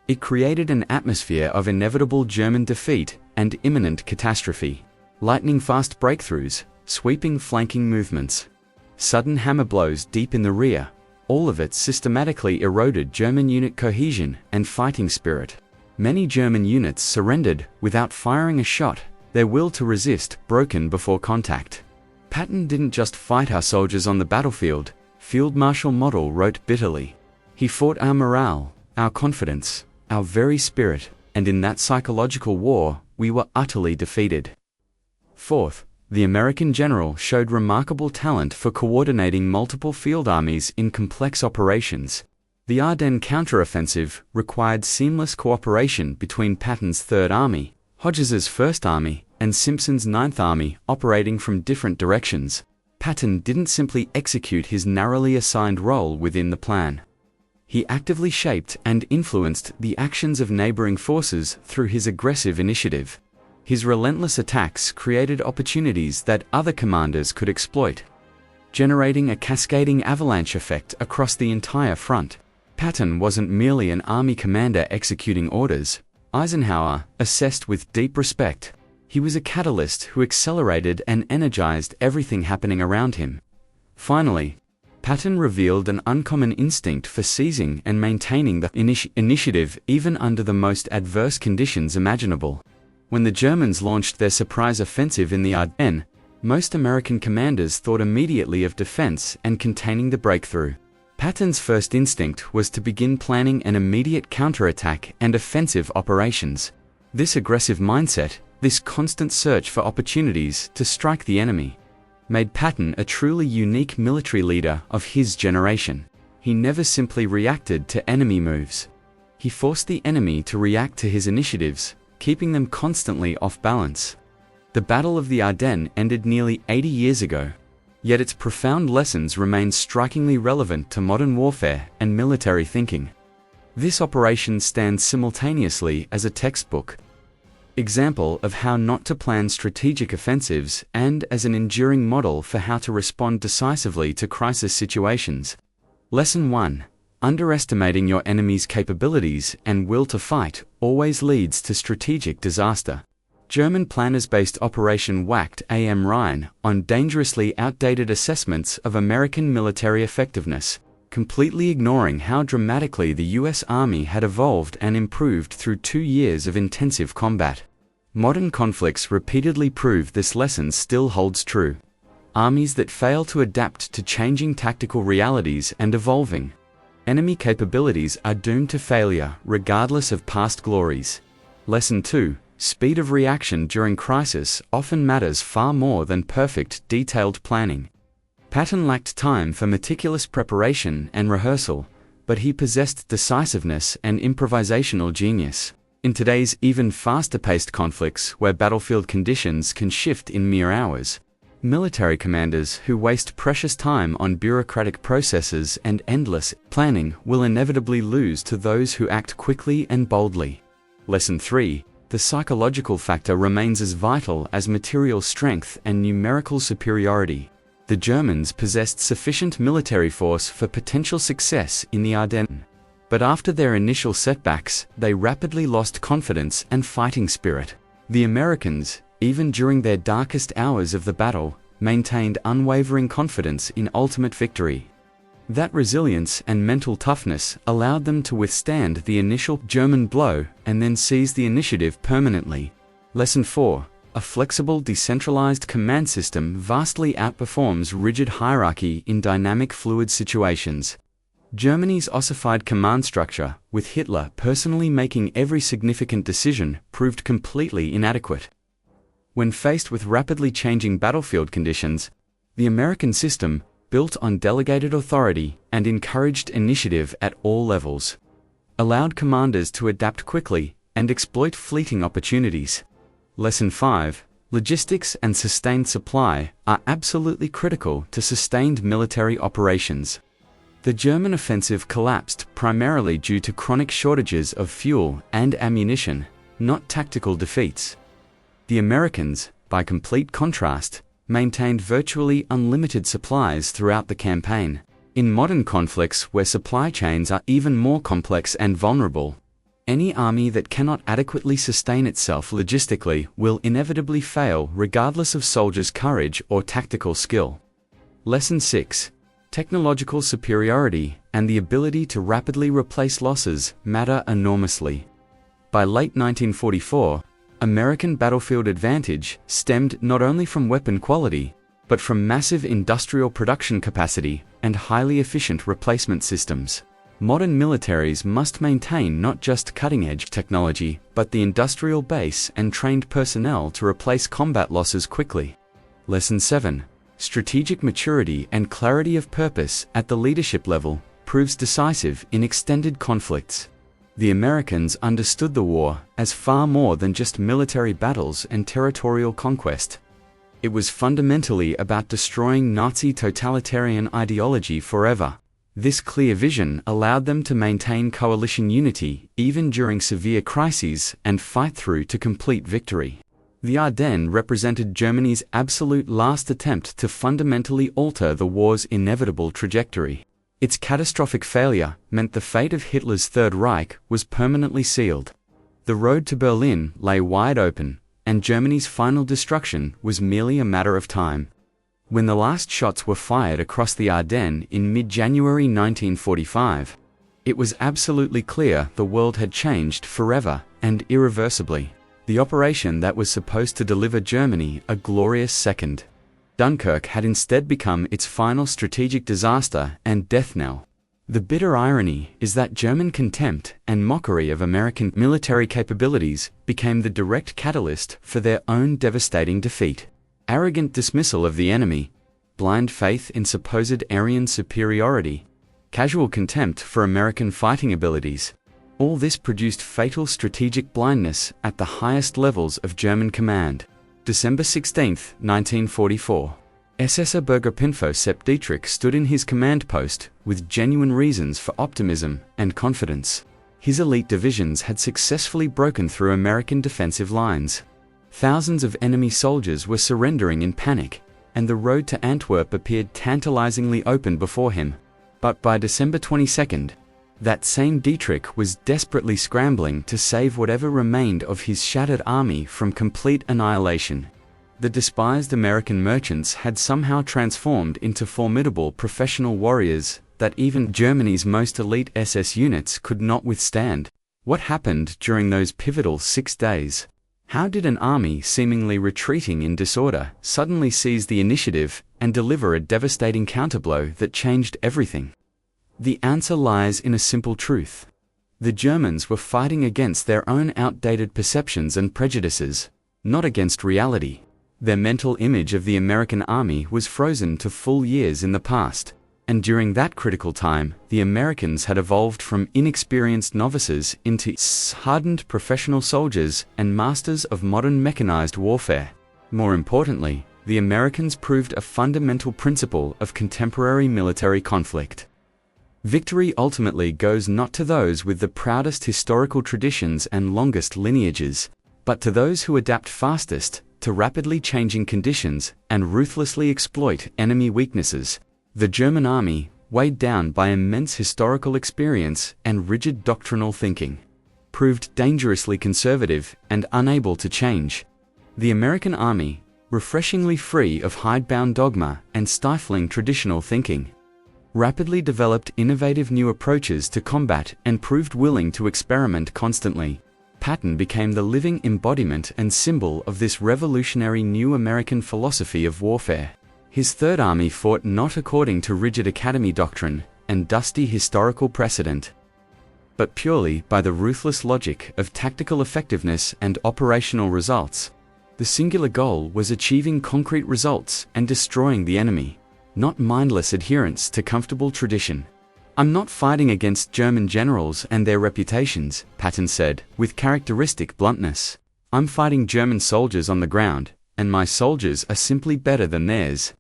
It created an atmosphere of inevitable German defeat and imminent catastrophe. Lightning-fast breakthroughs, sweeping flanking movements, sudden hammer blows deep in the rear, all of it systematically eroded German unit cohesion and fighting spirit. Many German units surrendered without firing a shot, their will to resist broken before contact. Patton didn't just fight our soldiers on the battlefield, Field Marshal Model wrote bitterly. He fought our morale, our confidence, our very spirit, and in that psychological war, we were utterly defeated. Fourth, the American general showed remarkable talent for coordinating multiple field armies in complex operations. The Ardennes counteroffensive required seamless cooperation between Patton's Third Army, Hodges's First Army, and Simpson's Ninth Army operating from different directions. Patton didn't simply execute his narrowly assigned role within the plan. He actively shaped and influenced the actions of neighboring forces through his aggressive initiative. His relentless attacks created opportunities that other commanders could exploit, generating a cascading avalanche effect across the entire front. Patton wasn't merely an army commander executing orders. Eisenhower assessed with deep respect. He was a catalyst who accelerated and energized everything happening around him. Finally, Patton revealed an uncommon instinct for seizing and maintaining the initiative even under the most adverse conditions imaginable. When the Germans launched their surprise offensive in the Ardennes, most American commanders thought immediately of defense and containing the breakthrough. Patton's first instinct was to begin planning an immediate counterattack and offensive operations. This aggressive mindset, this constant search for opportunities to strike the enemy, made Patton a truly unique military leader of his generation. He never simply reacted to enemy moves. He forced the enemy to react to his initiatives, keeping them constantly off balance. The Battle of the Ardennes ended nearly 80 years ago, yet its profound lessons remain strikingly relevant to modern warfare and military thinking. This operation stands simultaneously as a textbook example of how not to plan strategic offensives and as an enduring model for how to respond decisively to crisis situations. Lesson 1. Underestimating your enemy's capabilities and will to fight always leads to strategic disaster. German planners based Operation WWII am Rhein on dangerously outdated assessments of American military effectiveness, completely ignoring how dramatically the US Army had evolved and improved through 2 years of intensive combat. Modern conflicts repeatedly prove this lesson still holds true. Armies that fail to adapt to changing tactical realities and evolving enemy capabilities are doomed to failure regardless of past glories. Lesson 2. Speed of reaction during crisis often matters far more than perfect, detailed planning. Patton lacked time for meticulous preparation and rehearsal, but he possessed decisiveness and improvisational genius. In today's even faster-paced conflicts where battlefield conditions can shift in mere hours, military commanders who waste precious time on bureaucratic processes and endless planning will inevitably lose to those who act quickly and boldly. Lesson 3. The psychological factor remains as vital as material strength and numerical superiority. The Germans possessed sufficient military force for potential success in the Ardennes. But after their initial setbacks, they rapidly lost confidence and fighting spirit. The Americans, even during their darkest hours of the battle, maintained unwavering confidence in ultimate victory. That resilience and mental toughness allowed them to withstand the initial German blow and then seize the initiative permanently. Lesson 4. A flexible, decentralized command system vastly outperforms rigid hierarchy in dynamic, fluid situations. Germany's ossified command structure, with Hitler personally making every significant decision, proved completely inadequate. When faced with rapidly changing battlefield conditions, The American system, built on delegated authority and encouraged initiative at all levels, allowed commanders to adapt quickly and exploit fleeting opportunities. Lesson 5. Logistics and sustained supply are absolutely critical to sustained military operations. The German offensive collapsed primarily due to chronic shortages of fuel and ammunition, not tactical defeats. The Americans, by complete contrast, maintained virtually unlimited supplies throughout the campaign. In modern conflicts where supply chains are even more complex and vulnerable, any army that cannot adequately sustain itself logistically will inevitably fail regardless of soldiers' courage or tactical skill. Lesson 6. Technological superiority and the ability to rapidly replace losses matter enormously. By late 1944, American battlefield advantage stemmed not only from weapon quality, but from massive industrial production capacity and highly efficient replacement systems. Modern militaries must maintain not just cutting-edge technology, but the industrial base and trained personnel to replace combat losses quickly. Lesson 7. Strategic maturity and clarity of purpose at the leadership level proves decisive in extended conflicts. The Americans understood the war as far more than just military battles and territorial conquest. It was fundamentally about destroying Nazi totalitarian ideology forever. This clear vision allowed them to maintain coalition unity even during severe crises and fight through to complete victory. The Ardennes represented Germany's absolute last attempt to fundamentally alter the war's inevitable trajectory. Its catastrophic failure meant the fate of Hitler's Third Reich was permanently sealed. The road to Berlin lay wide open, and Germany's final destruction was merely a matter of time. When the last shots were fired across the Ardennes in mid-January 1945, it was absolutely clear the world had changed forever and irreversibly. The operation that was supposed to deliver Germany a glorious second, Dunkirk, had instead become its final strategic disaster and death knell. The bitter irony is that German contempt and mockery of American military capabilities became the direct catalyst for their own devastating defeat. Arrogant dismissal of the enemy, blind faith in supposed Aryan superiority, casual contempt for American fighting abilities, all this produced fatal strategic blindness at the highest levels of German command. December 16, 1944. SS-Obergruppenführer Sepp Dietrich stood in his command post with genuine reasons for optimism and confidence. His elite divisions had successfully broken through American defensive lines. Thousands of enemy soldiers were surrendering in panic, and the road to Antwerp appeared tantalizingly open before him. But by December 22, that same Dietrich was desperately scrambling to save whatever remained of his shattered army from complete annihilation. The despised American merchants had somehow transformed into formidable professional warriors that even Germany's most elite SS units could not withstand. What happened during those pivotal 6 days? How did an army seemingly retreating in disorder suddenly seize the initiative and deliver a devastating counterblow that changed everything? The answer lies in a simple truth. The Germans were fighting against their own outdated perceptions and prejudices, not against reality. Their mental image of the American army was frozen to full years in the past, and during that critical time, the Americans had evolved from inexperienced novices into hardened professional soldiers and masters of modern mechanized warfare. More importantly, the Americans proved a fundamental principle of contemporary military conflict. Victory ultimately goes not to those with the proudest historical traditions and longest lineages, but to those who adapt fastest to rapidly changing conditions and ruthlessly exploit enemy weaknesses. The German army, weighed down by immense historical experience and rigid doctrinal thinking, proved dangerously conservative and unable to change. The American army, refreshingly free of hidebound dogma and stifling traditional thinking, rapidly developed innovative new approaches to combat and proved willing to experiment constantly. Patton became the living embodiment and symbol of this revolutionary new American philosophy of warfare. His Third Army fought not according to rigid academy doctrine and dusty historical precedent, but purely by the ruthless logic of tactical effectiveness and operational results. The singular goal was achieving concrete results and destroying the enemy, not mindless adherence to comfortable tradition. "I'm not fighting against German generals and their reputations," Patton said, with characteristic bluntness. "I'm fighting German soldiers on the ground, and my soldiers are simply better than theirs."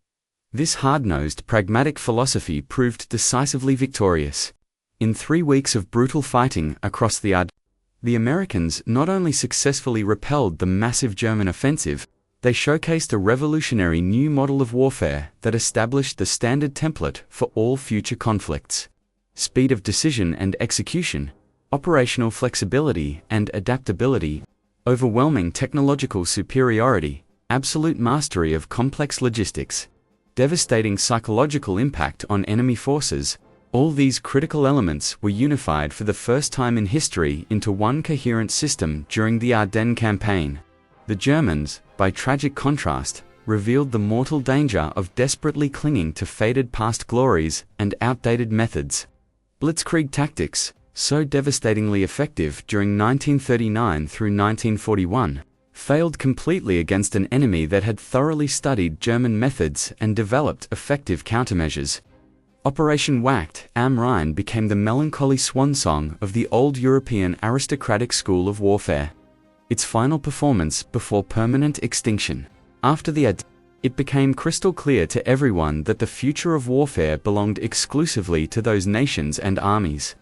This hard-nosed, pragmatic philosophy proved decisively victorious. In 3 weeks of brutal fighting across the Ardennes, the Americans not only successfully repelled the massive German offensive, they showcased a revolutionary new model of warfare that established the standard template for all future conflicts. Speed of decision and execution, operational flexibility and adaptability, overwhelming technological superiority, absolute mastery of complex logistics, devastating psychological impact on enemy forces, all these critical elements were unified for the first time in history into one coherent system during the Ardennes campaign. The Germans, by tragic contrast, revealed the mortal danger of desperately clinging to faded past glories and outdated methods. Blitzkrieg tactics, so devastatingly effective during 1939 through 1941, failed completely against an enemy that had thoroughly studied German methods and developed effective countermeasures. Operation Wacht am Rhein became the melancholy swan song of the old European aristocratic school of warfare. Its final performance before permanent extinction. After the Ardennes, it became crystal clear to everyone that the future of warfare belonged exclusively to those nations and armies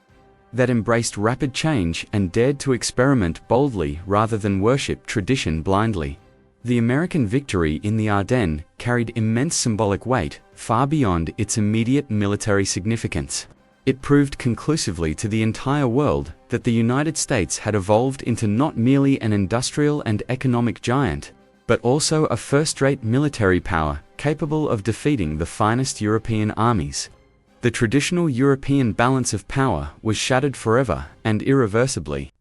that embraced rapid change and dared to experiment boldly rather than worship tradition blindly. The American victory in the Ardennes carried immense symbolic weight, far beyond its immediate military significance. It proved conclusively to the entire world that the United States had evolved into not merely an industrial and economic giant, but also a first-rate military power capable of defeating the finest European armies. The traditional European balance of power was shattered forever and irreversibly.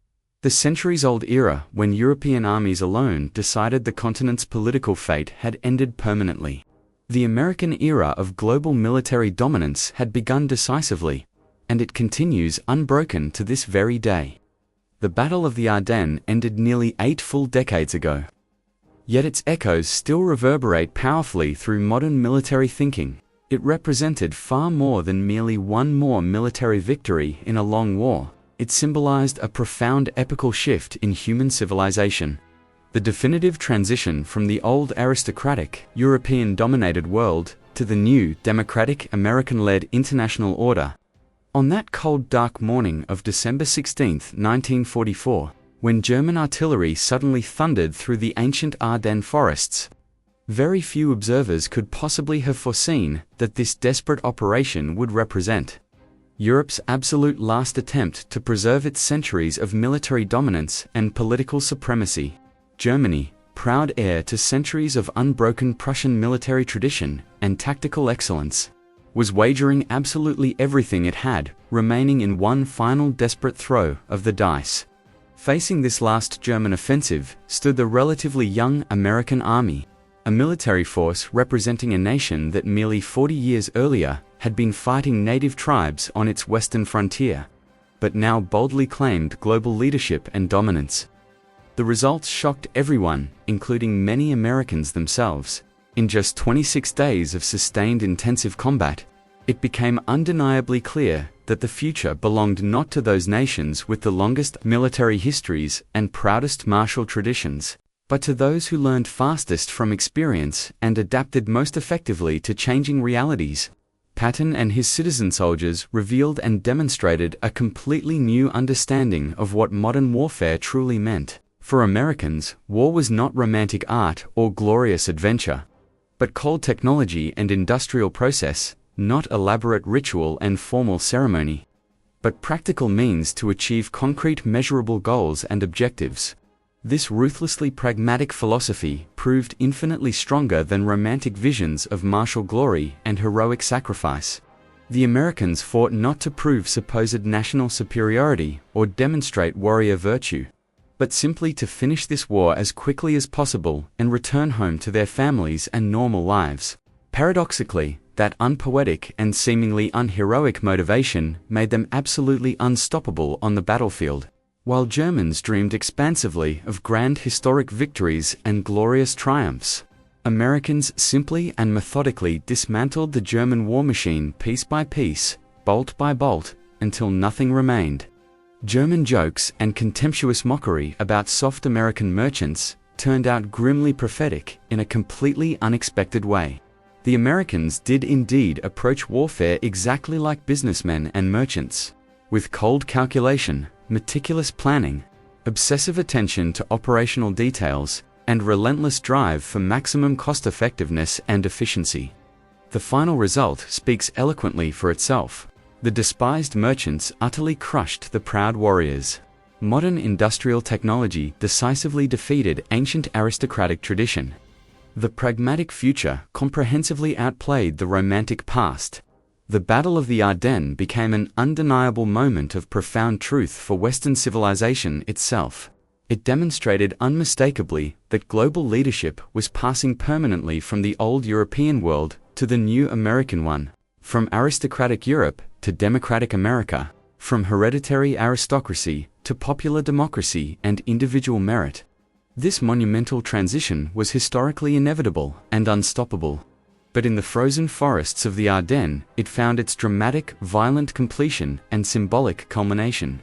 The centuries-old era when European armies alone decided the continent's political fate had ended permanently. The American era of global military dominance had begun decisively, and it continues unbroken to this very day. The Battle of the Ardennes ended nearly 8 full decades ago. Yet its echoes still reverberate powerfully through modern military thinking. It represented far more than merely one more military victory in a long war. It symbolized a profound epochal shift in human civilization. The definitive transition from the old aristocratic, European-dominated world to the new, democratic, American-led international order. On that cold, dark morning of December 16, 1944, when German artillery suddenly thundered through the ancient Ardennes forests, very few observers could possibly have foreseen that this desperate operation would represent Europe's absolute last attempt to preserve its centuries of military dominance and political supremacy. Germany, proud heir to centuries of unbroken Prussian military tradition and tactical excellence, was wagering absolutely everything it had, remaining in one final desperate throw of the dice. Facing this last German offensive stood the relatively young American army, a military force representing a nation that merely 40 years earlier had been fighting native tribes on its western frontier, but now boldly claimed global leadership and dominance. The results shocked everyone, including many Americans themselves. In just 26 days of sustained intensive combat, it became undeniably clear that the future belonged not to those nations with the longest military histories and proudest martial traditions, but to those who learned fastest from experience and adapted most effectively to changing realities. Patton and his citizen soldiers revealed and demonstrated a completely new understanding of what modern warfare truly meant. For Americans, war was not romantic art or glorious adventure, but cold technology and industrial process, not elaborate ritual and formal ceremony, but practical means to achieve concrete measurable goals and objectives. This ruthlessly pragmatic philosophy proved infinitely stronger than romantic visions of martial glory and heroic sacrifice. The Americans fought not to prove supposed national superiority or demonstrate warrior virtue, but simply to finish this war as quickly as possible and return home to their families and normal lives. Paradoxically, that unpoetic and seemingly unheroic motivation made them absolutely unstoppable on the battlefield. while Germans dreamed expansively of grand historic victories and glorious triumphs. Americans simply and methodically dismantled the German war machine piece by piece, bolt by bolt, until nothing remained. German jokes and contemptuous mockery about soft American merchants turned out grimly prophetic in a completely unexpected way. The Americans did indeed approach warfare exactly like businessmen and merchants, with cold calculation, meticulous planning, obsessive attention to operational details, and relentless drive for maximum cost-effectiveness and efficiency. The final result speaks eloquently for itself. The despised merchants utterly crushed the proud warriors. Modern industrial technology decisively defeated ancient aristocratic tradition. The pragmatic future comprehensively outplayed the romantic past. The Battle of the Ardennes became an undeniable moment of profound truth for Western civilization itself. It demonstrated unmistakably that global leadership was passing permanently from the old European world to the new American one, from aristocratic Europe to democratic America, from hereditary aristocracy to popular democracy and individual merit. This monumental transition was historically inevitable and unstoppable. But in the frozen forests of the Ardennes, it found its dramatic, violent completion and symbolic culmination.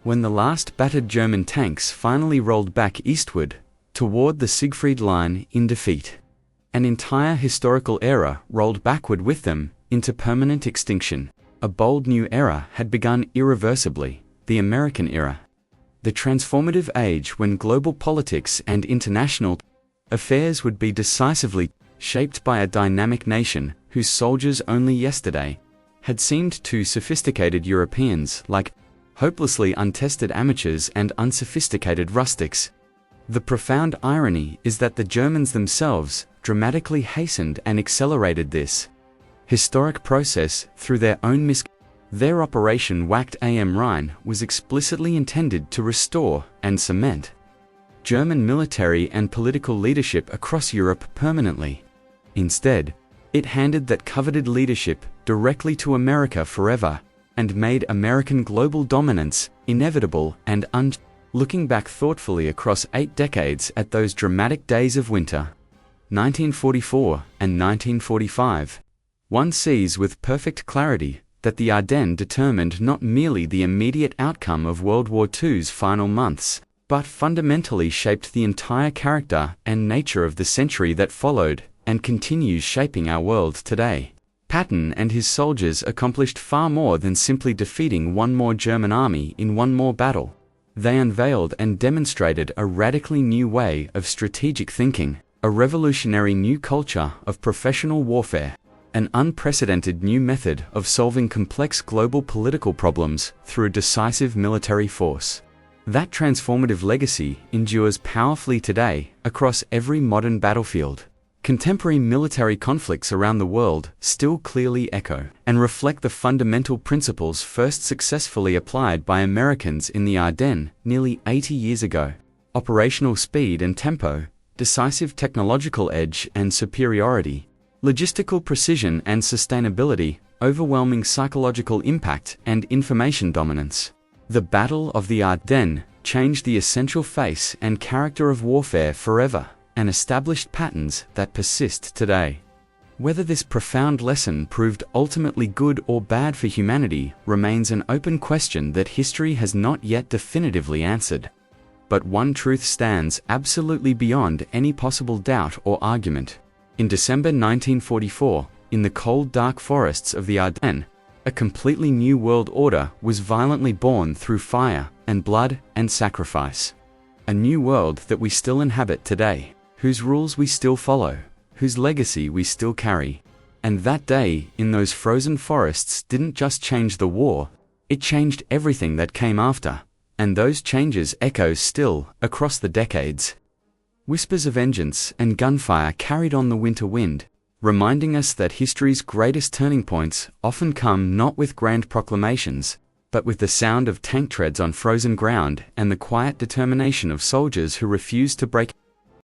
When the last battered German tanks finally rolled back eastward, toward the Siegfried Line in defeat. An entire historical era rolled backward with them into permanent extinction. A bold new era had begun irreversibly, the American era. The transformative age when global politics and international affairs would be decisively shaped by a dynamic nation whose soldiers only yesterday had seemed to sophisticated Europeans like hopelessly untested amateurs and unsophisticated rustics. The profound irony is that the Germans themselves dramatically hastened and accelerated this historic process through their own Their Operation Wacht am Rhein was explicitly intended to restore and cement German military and political leadership across Europe permanently. Instead, it handed that coveted leadership directly to America forever and made American global dominance inevitable and Looking back thoughtfully across 8 decades at those dramatic days of winter, 1944 and 1945, one sees with perfect clarity that the Ardennes determined not merely the immediate outcome of World War II's final months, but fundamentally shaped the entire character and nature of the century that followed and continues shaping our world today. Patton and his soldiers accomplished far more than simply defeating one more German army in one more battle. They unveiled and demonstrated a radically new way of strategic thinking, a revolutionary new culture of professional warfare, an unprecedented new method of solving complex global political problems through decisive military force. That transformative legacy endures powerfully today across every modern battlefield. Contemporary military conflicts around the world still clearly echo and reflect the fundamental principles first successfully applied by Americans in the Ardennes nearly 80 years ago. Operational speed and tempo, decisive technological edge and superiority, logistical precision and sustainability, overwhelming psychological impact and information dominance. The Battle of the Ardennes changed the essential face and character of warfare forever, and established patterns that persist today. Whether this profound lesson proved ultimately good or bad for humanity remains an open question that history has not yet definitively answered. But one truth stands absolutely beyond any possible doubt or argument. In December 1944, in the cold dark forests of the Ardennes, a completely new world order was violently born through fire and blood and sacrifice. A new world that we still inhabit today, whose rules we still follow, whose legacy we still carry. And that day, in those frozen forests, didn't just change the war, it changed everything that came after, and those changes echo still across the decades. Whispers of vengeance and gunfire carried on the winter wind, reminding us that history's greatest turning points often come not with grand proclamations, but with the sound of tank treads on frozen ground and the quiet determination of soldiers who refuse to break